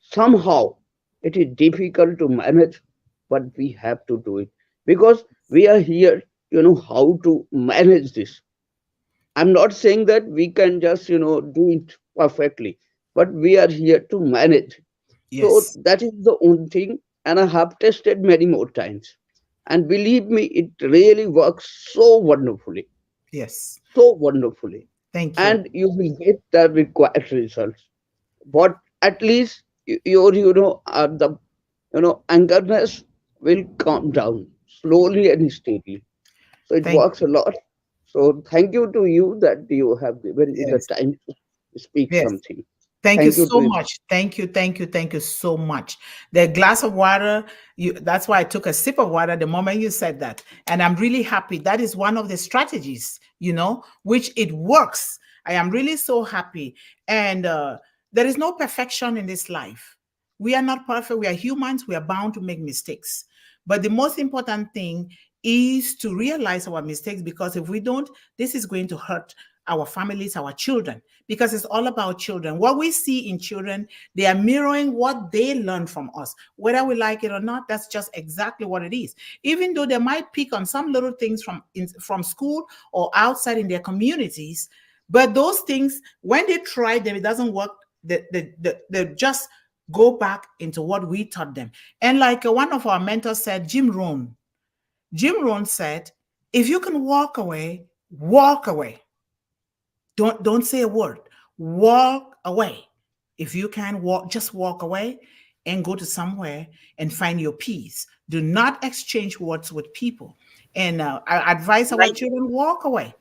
somehow, it is difficult to manage, but we have to do it because we are here, how to manage this. I'm not saying that we can just, do it perfectly, but we are here to manage. So Yes. that is the only thing. And I have tested many more times. And believe me, it really works so wonderfully, Yes. so wonderfully. Thank you. And you will get the required results. But at least your, the, angerness will calm down slowly and steadily. So it Thank works a lot. So thank you to you that you have given me the Yes. time to speak Yes. something. Thank you Thank you so to you. much. Thank you, thank you, thank you so much. The glass of water, that's why I took a sip of water the moment you said that. And I'm really happy. That is one of the strategies, which it works. I am really so happy. And there is no perfection in this life. We are not perfect. We are humans. We are bound to make mistakes. But the most important thing is to realize our mistakes, because if we don't, this is going to hurt our families, our children, because it's all about children. What we see in children, they are mirroring what they learn from us. Whether we like it or not, that's just exactly what it is. Even though they might pick on some little things from school or outside in their communities, but those things, when they try them, it doesn't work. They just go back into what we taught them. And like one of our mentors said, Jim Rohn said, if you can walk away, walk away. Don't say a word. Walk away. If you can walk, just walk away and go to somewhere and find your peace. Do not exchange words with people. And I advise our My, children, walk away.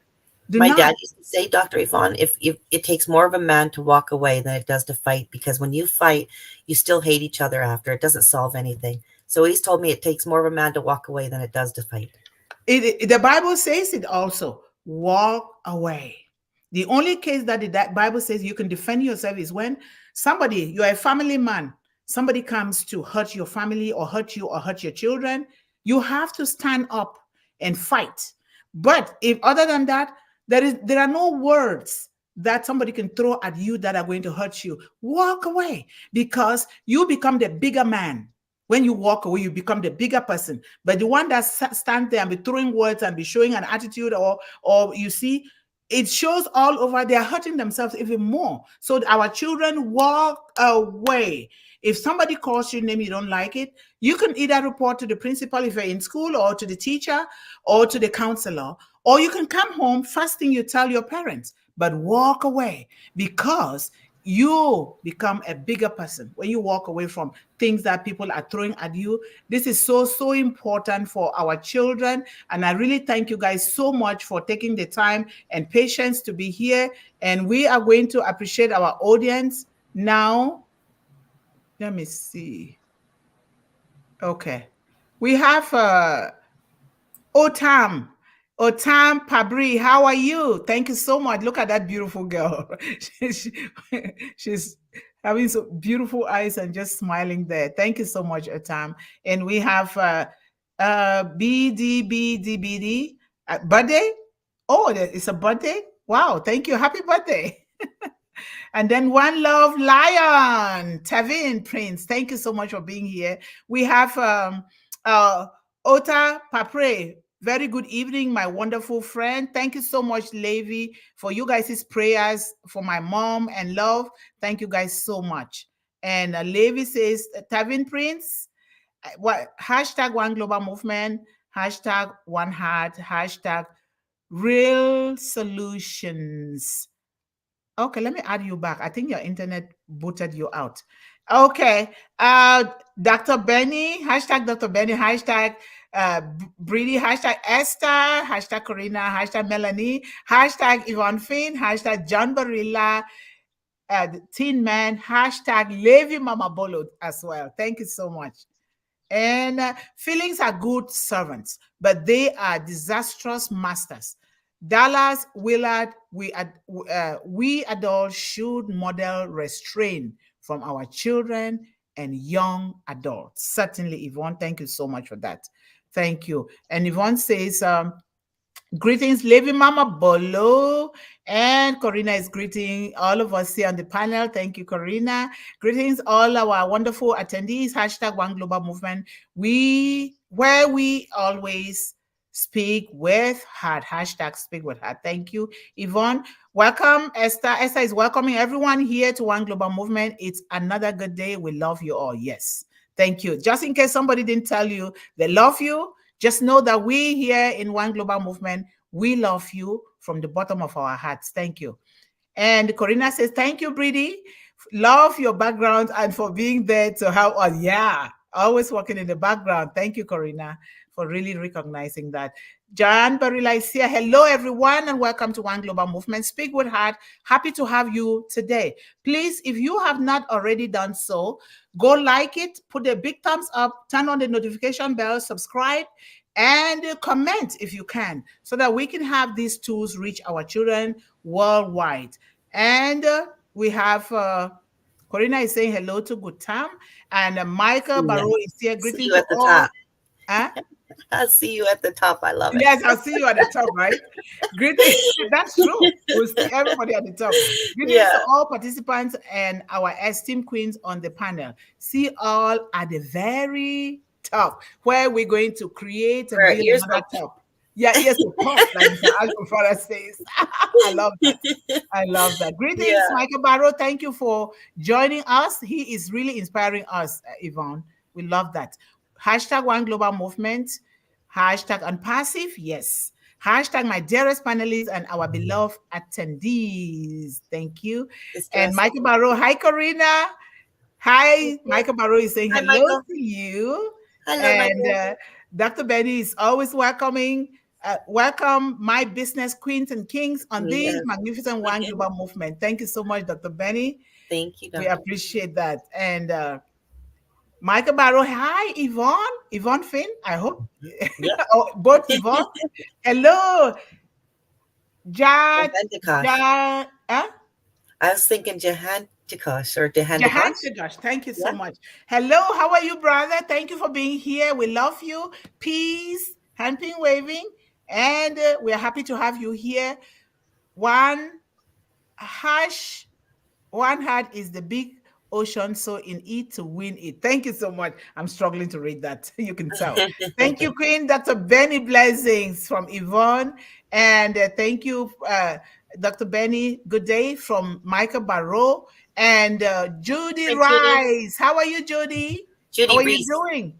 Do my not. dad used to say, Dr. Yvonne, if it takes more of a man to walk away than it does to fight, because when you fight, you still hate each other after. It doesn't solve anything. So he's told me it takes more of a man to walk away than it does to fight. The Bible says it also. Walk away. The only case that Bible says you can defend yourself is when you're a family man, somebody comes to hurt your family or hurt you or hurt your children. You have to stand up and fight. But if other than that, there are no words that somebody can throw at you that are going to hurt you. Walk away, because you become the bigger man. When you walk away, you become the bigger person. But the one that stands there and be throwing words and be showing an attitude, or you see, it shows all over, they're hurting themselves even more. So our children, walk away. If somebody calls your name, you don't like it, you can either report to the principal if you're in school, or to the teacher, or to the counselor, or you can come home. First thing you tell your parents, but walk away, because you become a bigger person when you walk away from things that people are throwing at you. This is so important for our children. And I really thank you guys so much for taking the time and patience to be here. And we are going to appreciate our audience now. Let me see. Okay. We have Otam Pabri. How are you? Thank you so much. Look at that beautiful girl. She's having so beautiful eyes and just smiling there. Thank you so much, Otam. And we have BDBDBD birthday. Oh, it's a birthday. Wow. Thank you. Happy birthday. And then One Love Lion, Tavin Prince. Thank you so much for being here. We have Ota Papre. Very good evening, my wonderful friend. Thank you so much, Levi, for you guys' prayers for my mom and love. Thank you guys so much. And Levi says, Tavin Prince, hashtag One Global Movement, hashtag One Heart, hashtag Real Solutions. Okay, let me add you back. I think your internet booted you out. Okay. Dr. Benny, hashtag Dr. Benny, hashtag Briddy, hashtag Esther, hashtag Corrina, hashtag Melanie, hashtag Yvonne Finn, hashtag John Barilla, Teen Man, hashtag Levi Mama Bolo as well. Thank you so much. And feelings are good servants, but they are disastrous masters. Dallas Willard, we adults should model restraint from our children and young adults. Certainly, Yvonne, thank you so much for that. Thank you. And Yvonne says, greetings, Lady Mama Bolo. And Corrina is greeting all of us here on the panel. Thank you, Corrina. Greetings, all our wonderful attendees. Hashtag One Global Movement. Where we always speak with heart. Hashtag Speak with Heart. Thank you, Yvonne. Welcome, Esther. Esther is welcoming everyone here to One Global Movement. It's another good day. We love you all. Yes. Thank you. Just in case somebody didn't tell you they love you, just know that we here in One Global Movement, we love you from the bottom of our hearts. Thank you. And Corrina says, thank you, Briddy. Love your background and for being there to help us. Yeah, always working in the background. Thank you, Corrina, for really recognizing that. John Barilla is here. Hello, everyone, and welcome to One Global Movement. Speak with Heart. Happy to have you today. Please, if you have not already done so, go like it, put a big thumbs up, turn on the notification bell, subscribe, and comment if you can, so that we can have these tools reach our children worldwide. And we have Corrina is saying hello to Gutam, and Michael Barrow is here. Greeting to all. Top. Huh? I'll see you at the top. I love it. Yes, I'll see you at the top, right? Greetings. That's true. We'll see everybody at the top. Greetings to all participants and our esteemed queens on the panel. See all at the very top, where we're going to create and build another top. Yeah, yes, the top, like Mr. Alfara says. I love that. I love that. Greetings, Michael Barrow. Thank you for joining us. He is really inspiring us, Yvonne. We love that. Hashtag One Global Movement. Hashtag Unpassive. Yes. Hashtag my dearest panelists and our beloved attendees. Thank you. And Michael Barrow. Hi, Corrina. Hi, Michael Barrow is saying hello to you. Hello, and Dr. Benny is always welcoming. Welcome, my business queens and kings on this magnificent One Global Movement. Thank you so much, Dr. Benny. Thank you, Dr. We appreciate that. And Michael Barrow, hi, Yvonne Finn, I hope. Oh, both Yvonne. Hello. I was thinking Jahantakosh or Jahantakosh. Thank you so much. Hello, how are you, brother? Thank you for being here. We love you. Peace, handpin waving, and we are happy to have you here. One heart is the big ocean, so in it to win it. Thank you so much. I'm struggling to read that. You can tell. Thank you, Queen Dr. Benny. Blessings from Yvonne. And thank you, Dr. Benny. Good day from Michael Barrow. And Judy Rice. How are you, Judy? Judy How are Reese. you doing?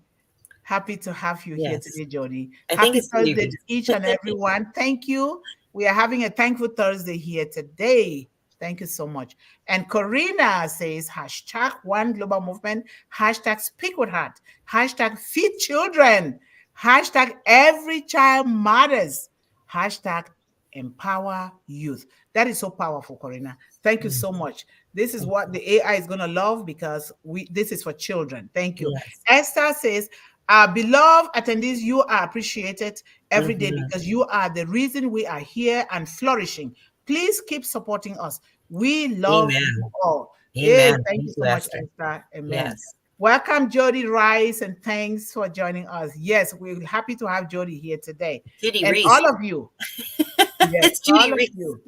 Happy to have you here today, Judy. Happy Thursday to each and everyone. Thank you. We are having a thankful Thursday here today. Thank you so much. And Corrina says, hashtag One Global Movement, hashtag Speak with Heart, hashtag Feed Children, hashtag Every Child Matters, hashtag Empower Youth. That is so powerful, Corrina. Thank you so much. This is what the AI is going to love, because this is for children. Thank you. Yes. Esther says, beloved attendees, you are appreciated every day because you are the reason we are here and flourishing. Please keep supporting us. We love you all. Amen. Thank you so much, Esther. Amen. Yes. Welcome, Jody Rice, and thanks for joining us. Yes, we're happy to have Jody here today. Judy and Reese. All of you. Yes, Judy all Reese. of you.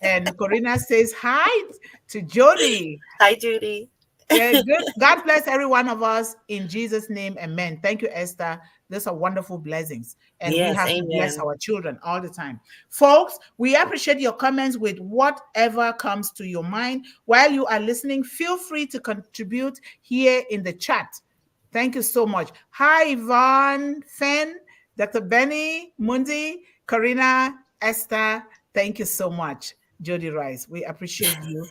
And Corrina says hi to Jody. Hi, Judy. Yeah, good. God bless every one of us in Jesus' name. Amen. Thank you, Esther. Those are wonderful blessings. And we have to bless our children all the time. Folks, we appreciate your comments with whatever comes to your mind. While you are listening, feel free to contribute here in the chat. Thank you so much. Hi, Yvonne Finn, Dr. Benny, Mundih, Corrina, Esther. Thank you so much, Jody Rice. We appreciate you.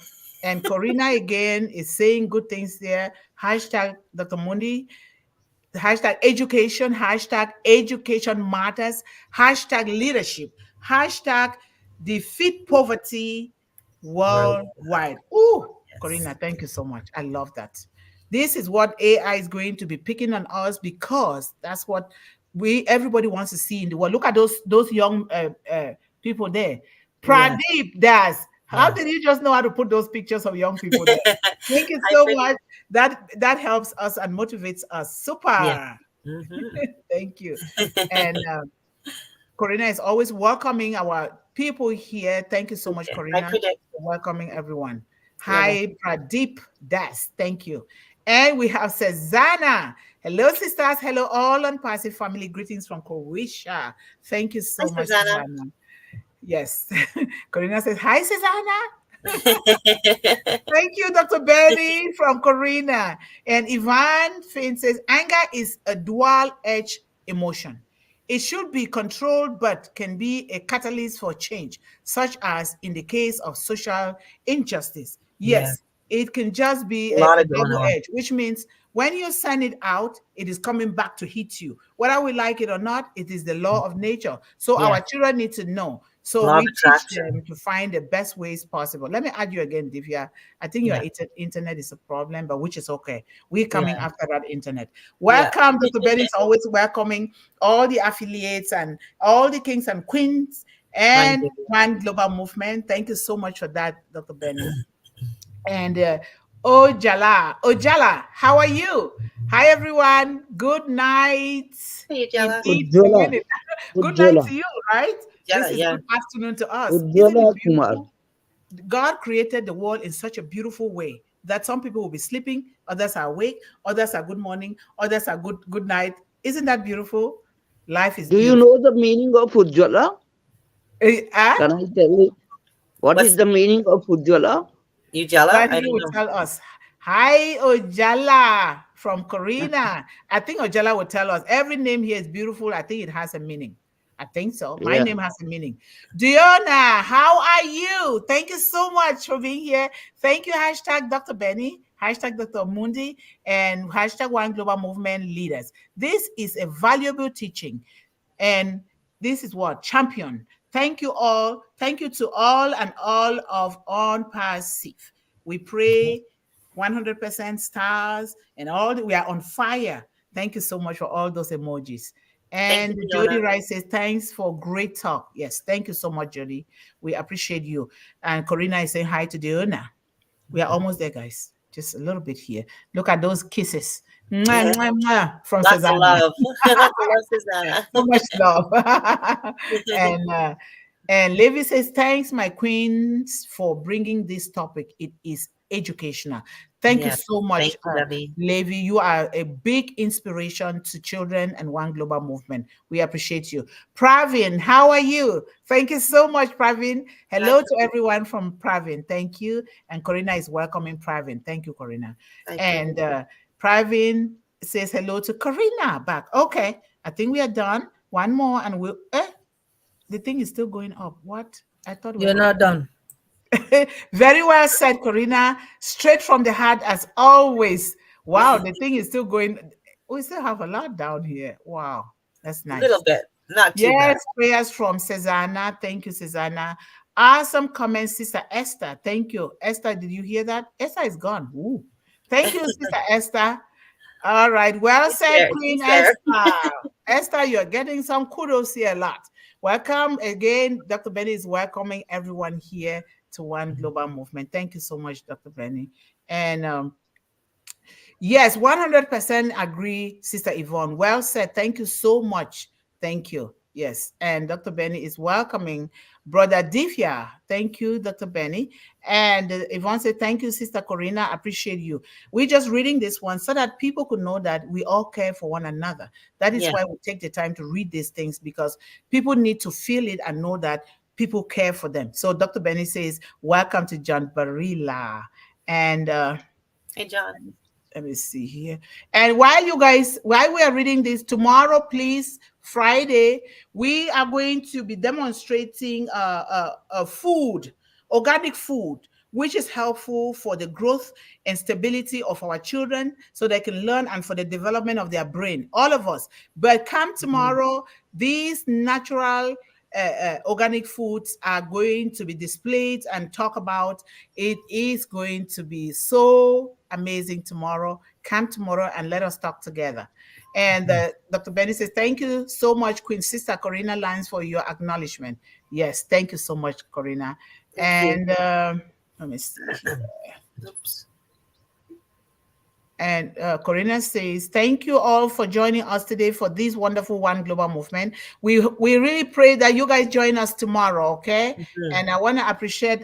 And Corrina again is saying good things there. Hashtag Dr. Mundih. Hashtag education. Hashtag education matters. Hashtag leadership. Hashtag defeat poverty worldwide. Ooh, yes. Corrina, thank you so much. I love that. This is what AI is going to be picking on us, because that's what everybody wants to see in the world. Look at those young people there. Pradeep Das. How Yeah. did you just know how to put those pictures of young people there? Thank you I so figured- much. That helps us and motivates us. Super. Yeah. Mhm. Thank you. And Corrina is always welcoming our people here. Thank you so much, Okay. I Corrina, predict. for welcoming everyone. You're Hi, Pradeep Das. Thank you. And we have Susanna. Hello, sisters. Hello, all on Passive Family. Greetings from Croatia. Thank you so Hi, much, Susanna. Susanna. Yes. Corrina says, hi, Susanna. Thank you, Dr. Benny from Corrina. And Yvonne Finn says, anger is a dual-edged emotion. It should be controlled, but can be a catalyst for change, such as in the case of social injustice. Yeah. Yes, it can just be A lot a of going double on. edge, which means when you send it out, it is coming back to hit you. Whether we like it or not, it is the law of nature. So Yeah. our children need to know. So Law of we teach attraction. them to find the best ways possible. Let me add you again, Divya. I think your internet is a problem, but which is okay. We're coming after that internet. Welcome, Dr. Benny is always welcoming all the affiliates and all the kings and queens and One Global Movement. Thank you so much for that, Dr. Benny. And Ojala, how are you? Hi, everyone. Good night. Hey, Jella. Indeed, Ujjwala, good night Ujjwala, to you, right? Jella, This is yeah. good afternoon to us. Isn't Ujjwala it Kumar. beautiful? God created the world in such a beautiful way that some people will be sleeping, others are awake, others are good morning, others are good night. Isn't that beautiful? Life is Do you beautiful. know the meaning of Ujjwala? Can I tell you? What What's is the meaning of Ujjwala? you, Jella? I Bradley don't will know. tell us. Hi, Ojala from Corrina. I think Ojala will tell us. Every name here is beautiful. I think it has a meaning. I think so. My Yeah. name has a meaning. Diona, how are you? Thank you so much for being here. Thank you, hashtag Dr. Benny, hashtag Dr. Mundih, and hashtag One Global Movement Leaders. This is a valuable teaching. And this is what? Champion. Thank you all. Thank you to all and all of On Passive. We pray 100% stars and all we are on fire. Thank you so much for all those emojis. Thank And you, Jody Fiona. Rice says, thanks for great talk. Yes, thank you so much, Jody. We appreciate you. And Corrina is saying hi to Diona. We are almost there, guys. Just a little bit here. Look at those kisses. Mwah, mwah, mwah, from Lots of Susanna. love. Lots of love, Susanna. So much love. And Levi says, thanks, my queens, for bringing this topic. It is educational. Thank you Yes. so much, Thank you, Debbie. Levi. You are a big inspiration to children and One Global Movement. We appreciate you. Pravin, how are you? Thank you so much, Pravin. Hello to everyone from Pravin. Thank you. And Corrina is welcoming Pravin. Thank you, Corrina. Thank you. And Pravin says hello to Corrina back. Okay, I think we are done. One more and we'll the thing is still going up. What? I thought You're not done. Very well said, Corrina. Straight from the heart as always. Wow, the thing is still going. We still have a lot down here. Wow, that's A nice. little bit. Not too Yes, bad. prayers from Susanna. Thank you, Susanna. Awesome comments, Sister Esther. Thank you. Esther, did you hear that? Esther is gone. Ooh. Thank you, Sister Esther. All right. Well said, Queen Esther. Esther, you're getting some kudos here a lot. Welcome again. Dr. Benny is welcoming everyone here to One Global Movement. Thank you so much, Dr. Benny. And yes, 100% agree, Sister Yvonne. Well said. Thank you so much. Thank you. Yes. And Dr. Benny is welcoming Brother Divya. Thank you, Dr. Benny. And Yvonne said, thank you, Sister Corrina. Appreciate you. We're just reading this one so that people could know that we all care for one another. That is why we take the time to read these things, because people need to feel it and know that people care for them. So Dr. Benny says, welcome to John Barilla. And hey, John. Let me see here. And while we are reading this, tomorrow, please, Friday, we are going to be demonstrating food, organic food, which is helpful for the growth and stability of our children so they can learn and for the development of their brain, all of us. But come tomorrow, these natural organic foods are going to be displayed and talk about. It is going to be so amazing tomorrow. come tomorrow and let us talk together. And Dr. Benny says, thank you so much, Queen Sister Corrina Lanz, for your acknowledgement. Yes, thank you so much, Corrina. Thank And let me see here. Oops. And Corrina says, thank you all for joining us today for this wonderful One Global Movement. We really pray that you guys join us tomorrow, okay? And I want to appreciate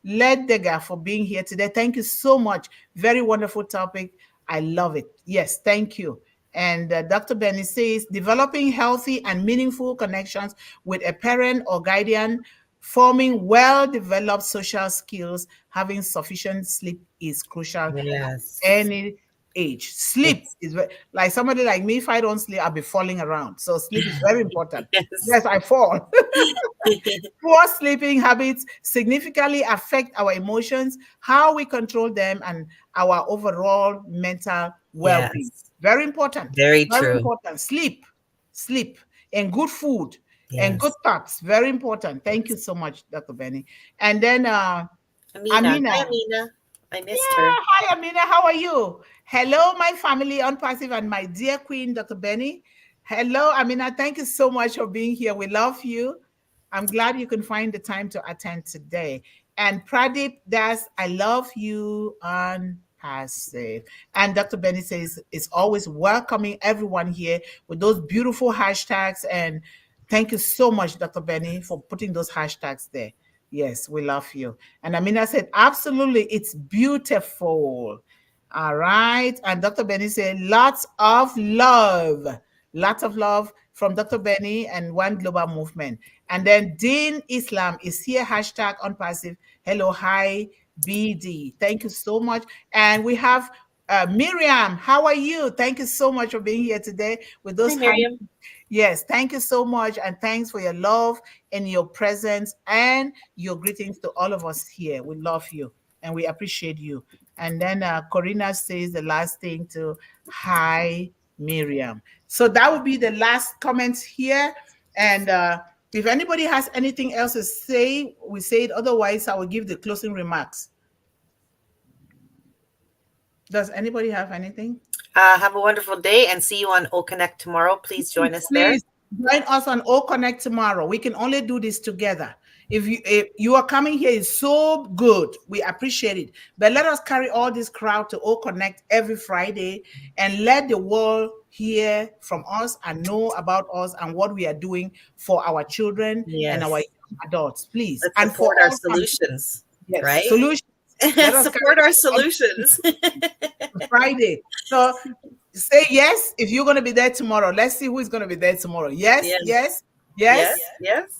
Ledega for being here today. Thank you so much. Very wonderful topic. I love it. Yes, thank you. And Dr. Benny says, developing healthy and meaningful connections with a parent or guardian, forming well-developed social skills, having sufficient sleep is crucial Yes. at any age. Sleep is like somebody like me, if I don't sleep, I'll be falling around. So sleep is very important. Yes, I fall. Poor sleeping habits significantly affect our emotions, how we control them, and our overall mental well-being. Yes. Very important. Very Very true. important. Sleep, and good food and Yes. good thoughts. Very important. Thank you so much, Dr. Benny. And then Amina. Amina. Hi, Amina. I missed her. Hi, Amina. How are you? Hello, my family on Passive and my dear Queen, Dr. Benny. Hello, Amina. Thank you so much for being here. We love you. I'm glad you can find the time to attend today. And Pradeep Das, I love you on Passive. And Dr. Benny says it's always welcoming everyone here with those beautiful hashtags. And thank you so much, Dr. Benny, for putting those hashtags there. Yes, we love you. And Amina said, absolutely, it's beautiful. All right. And Dr. Benny said, lots of love. Lots of love from Dr. Benny and One Global Movement. And then Dean Islam is here, hashtag unpassive. Hello, hi, BD. Thank you so much. And we have Miriam. How are you? Thank you so much for being here today with those. Hi, Miriam. Yes, thank you so much. And thanks for your love and your presence and your greetings to all of us here. We love you and we appreciate you. And then Corrina says the last thing to hi, Miriam. So that would be the last comments here. And if anybody has anything else to say, we say it. Otherwise, I will give the closing remarks. Does anybody have anything? Have a wonderful day and see you on O-Connect tomorrow. Please join us there. Please join us on O-Connect tomorrow. We can only do this together. If you are coming here, it's so good. We appreciate it. But let us carry all this crowd to O-Connect every Friday and let the world hear from us and know about us and what we are doing for our children and our young adults, please. Let's and support for our solutions. yes, right? Solutions. Let us support our solutions. Friday. So say yes if you're going to be there tomorrow. Let's see who is going to be there tomorrow. Yes, yes, yes, yes.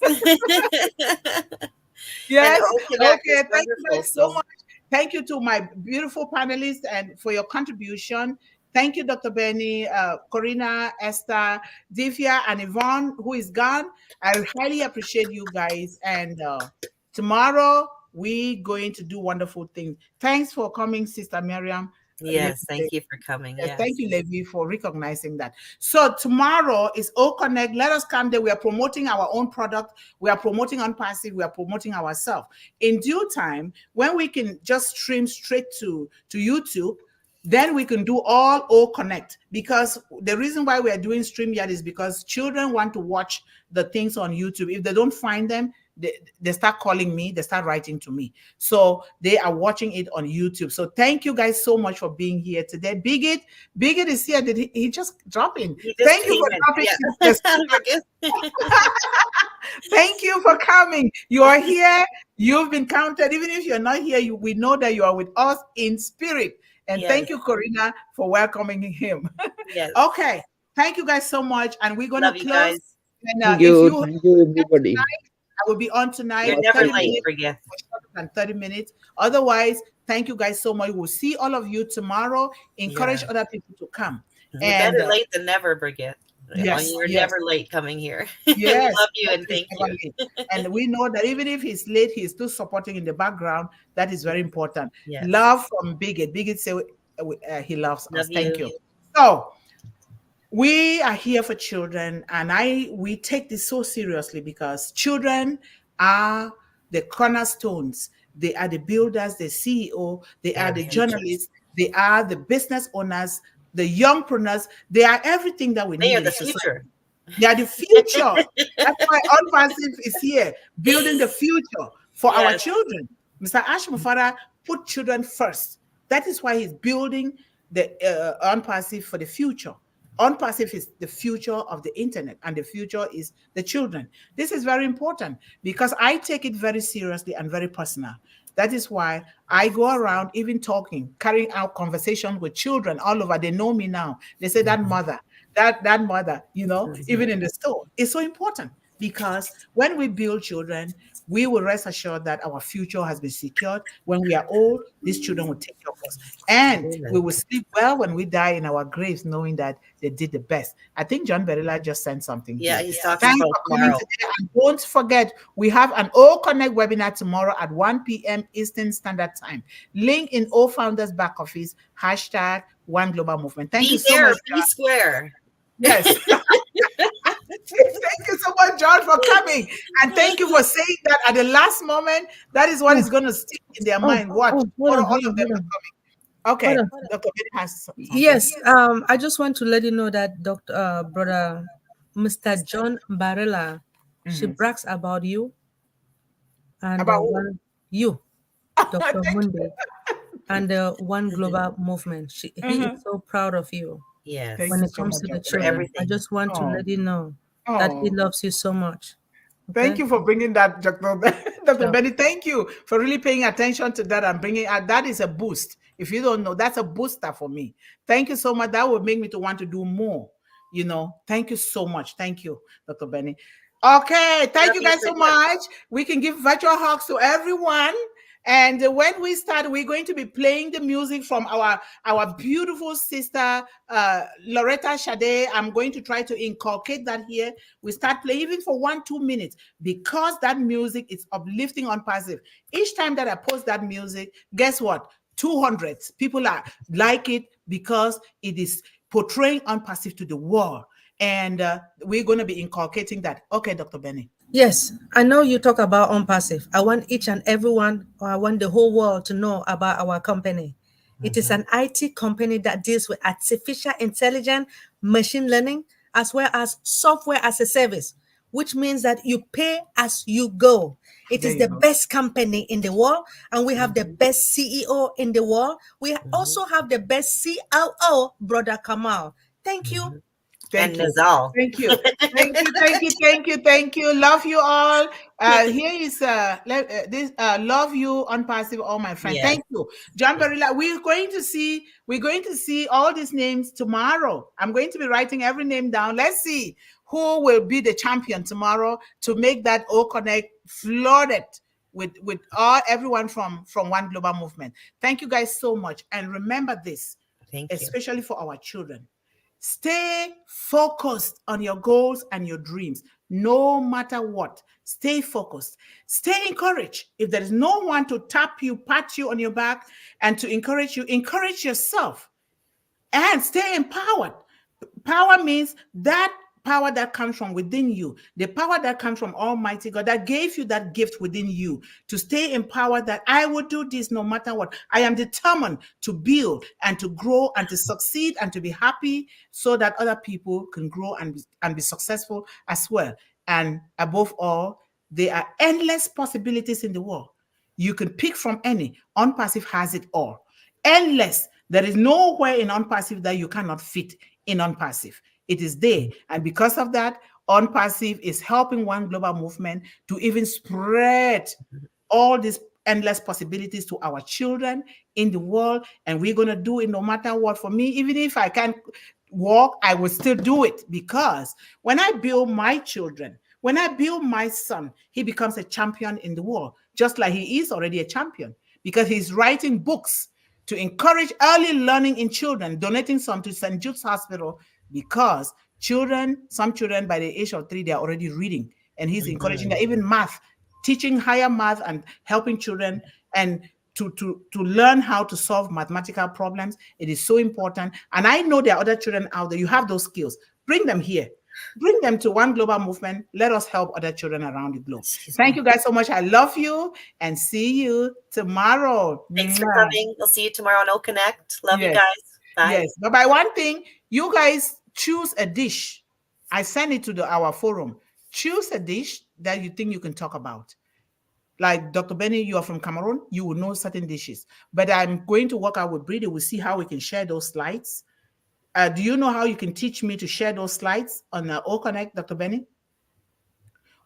Yes. Okay, thank you wonderful, guys so much. Thank you to my beautiful panelists and for your contribution. Thank you, Dr. Benny, Corrina, Esther, Divya, and Yvonne, who is gone. I highly appreciate you guys. And tomorrow, we're going to do wonderful things. Thanks for coming, Sister Miriam. Yes, thank you for coming. Yes. Thank you, Levi, for recognizing that. So tomorrow is O-Connect. Let us come there. We are promoting our own product. We are promoting Unpassive. We are promoting ourselves. In due time, when we can just stream straight to YouTube, then we can do all O-Connect. Because the reason why we are doing StreamYard is because children want to watch the things on YouTube. If they don't find them, they start calling me, they start writing to me. So they are watching it on YouTube. So thank you guys so much for being here today. Bigot is here. Did he just drop in? Thank you for dropping in. Thank you for coming. You are here. You've been counted. Even if you're not here, we know that you are with us in spirit. And thank you, Corrina, for welcoming him. Yes. Okay. Thank you guys so much. And we're going to close. Guys. And, thank you everybody. I will be on tonight. You're never late, Briddy. And 30 minutes. Otherwise, thank you guys so much. We'll see all of you tomorrow. Encourage other people to come. And better late than never, Bridget. Yes, you're never late coming here. Yes, we love you and thank you. And we know that even if he's late, he's still supporting in the background. That is very important. Yes. Love from Bigot. Bigot say he loves us. Thank you. So we are here for children, and we take this so seriously because children are the cornerstones. They are the builders, the CEO, they are the journalists, They are the business owners, the youngpreneurs. They are everything that we They need are in the society. future. They are the future. That's why Unpassive is here, building the future for our children. Mr. Ashmufara put children first. That is why he's building the Unpassive for the future. Unpassive is the future of the internet, and the future is the children. This is very important because I take it very seriously and very personal. That is why I go around even talking, carrying out conversations with children all over. They know me now. They say that mother, that mother, even in the store. It's so important because when we build children, we will rest assured that our future has been secured. When we are old, these children will take care of us. And we will sleep well when we die in our graves, knowing that they did the best. I think John Barilla just sent something. Yeah, here. he's talking Thanks about for coming tomorrow. today. And don't forget, we have an O-Connect webinar tomorrow at 1 p.m. Eastern Standard Time. Link in O Founders back office, hashtag One Global Movement. Thank you so much. Be square. Yes. Thank you so much, John, for coming. And thank you for saying that at the last moment. That is what is going to stick in their mind. Watch. All of them are coming. Okay. Dr. Ben has something. Yes. I just want to let you know that brother Mr. John Barilla, she brags about you. And About you, Dr. Mundih, and the One Global Movement. He is so proud of you. Yes. When it comes to the children, I just want to let you know that he loves you so much. Okay? Thank you for bringing that, Dr. Benny. Thank you for really paying attention to that and bringing out. That is a boost. If you don't know, that's a booster for me. Thank you so much. That would make me to want to do more. Thank you so much. Thank you, Dr. Benny. Okay, thank you guys so much. We can give virtual hugs to everyone. And when we start, we're going to be playing the music from our beautiful sister, Loretta Shade. I'm going to try to inculcate that here. We start playing even for 1-2 minutes because that music is uplifting Unpassive. Each time that I post that music, guess what? 200 people like it because it is portraying Unpassive to the world. And we're going to be inculcating that. Okay, Dr. Benny. Yes, I know you talk about Unpassive. I want each and everyone, or I want the whole world to know about our company. It is an IT company that deals with artificial intelligence, machine learning, as well as software as a service, which means that you pay as you go. It is the best company in the world, and we have the best CEO in the world. We also have the best COO, Brother Kamal. Thank you. Thank you. Nazal. Thank you. Thank you. Love you all. Here is this love you Unpassive, all my friends. Yes. Thank you. John Barilla, we're going to see all these names tomorrow. I'm going to be writing every name down. Let's see who will be the champion tomorrow to make that O-Connect flooded with everyone from One Global Movement. Thank you guys so much. And remember this, especially for our children. Stay focused on your goals and your dreams, no matter what. Stay focused. Stay encouraged. If there is no one to tap you, pat you on your back, and to encourage you, encourage yourself. And stay empowered. Power means that power that comes from within you, the power that comes from Almighty God that gave you that gift within you to stay empowered that I will do this no matter what. I am determined to build and to grow and to succeed and to be happy so that other people can grow and be successful as well. And above all, there are endless possibilities in the world. You can pick from any. Unpassive has it all. Endless. There is nowhere in Unpassive that you cannot fit in Unpassive. It is there. And because of that, Unpassive is helping One Global Movement to even spread all these endless possibilities to our children in the world. And we're going to do it no matter what. For me, even if I can't walk, I will still do it. Because when I build my children, when I build my son, he becomes a champion in the world, just like he is already a champion. Because he's writing books to encourage early learning in children, donating some to St. Jude's Hospital, because some children by the age of 3, they are already reading. And he's encouraging that, even math, teaching higher math and helping children and to learn how to solve mathematical problems. It is so important. And I know there are other children out there. You have those skills. Bring them here. Bring them to One Global Movement. Let us help other children around the globe. Thank you guys so much. I love you and see you tomorrow. Thanks for coming. We'll see you tomorrow on O-Connect. Love you guys. Bye. Yes. But by one thing, you guys choose a dish. I send it to our forum. Choose a dish that you think you can talk about. Like Dr. Benny, you are from Cameroon, you will know certain dishes. But I'm going to work out with Briddy. We'll see how we can share those slides. Do you know how you can teach me to share those slides on O-Connect, Dr. Benny?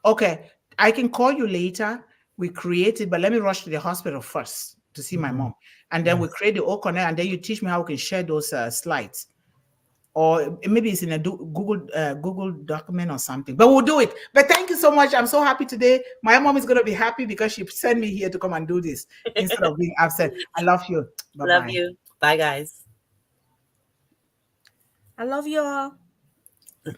Okay, I can call you later. We create it, but let me rush to the hospital first to see my mom. And then we create the O-Connect, and then you teach me how we can share those slides. Or maybe it's in a Google document or something, but we'll do it. But thank you so much. I'm so happy today. My mom is going to be happy because she sent me here to come and do this instead of being upset. I love you. Bye-bye. Love you. Bye, guys. I love you all.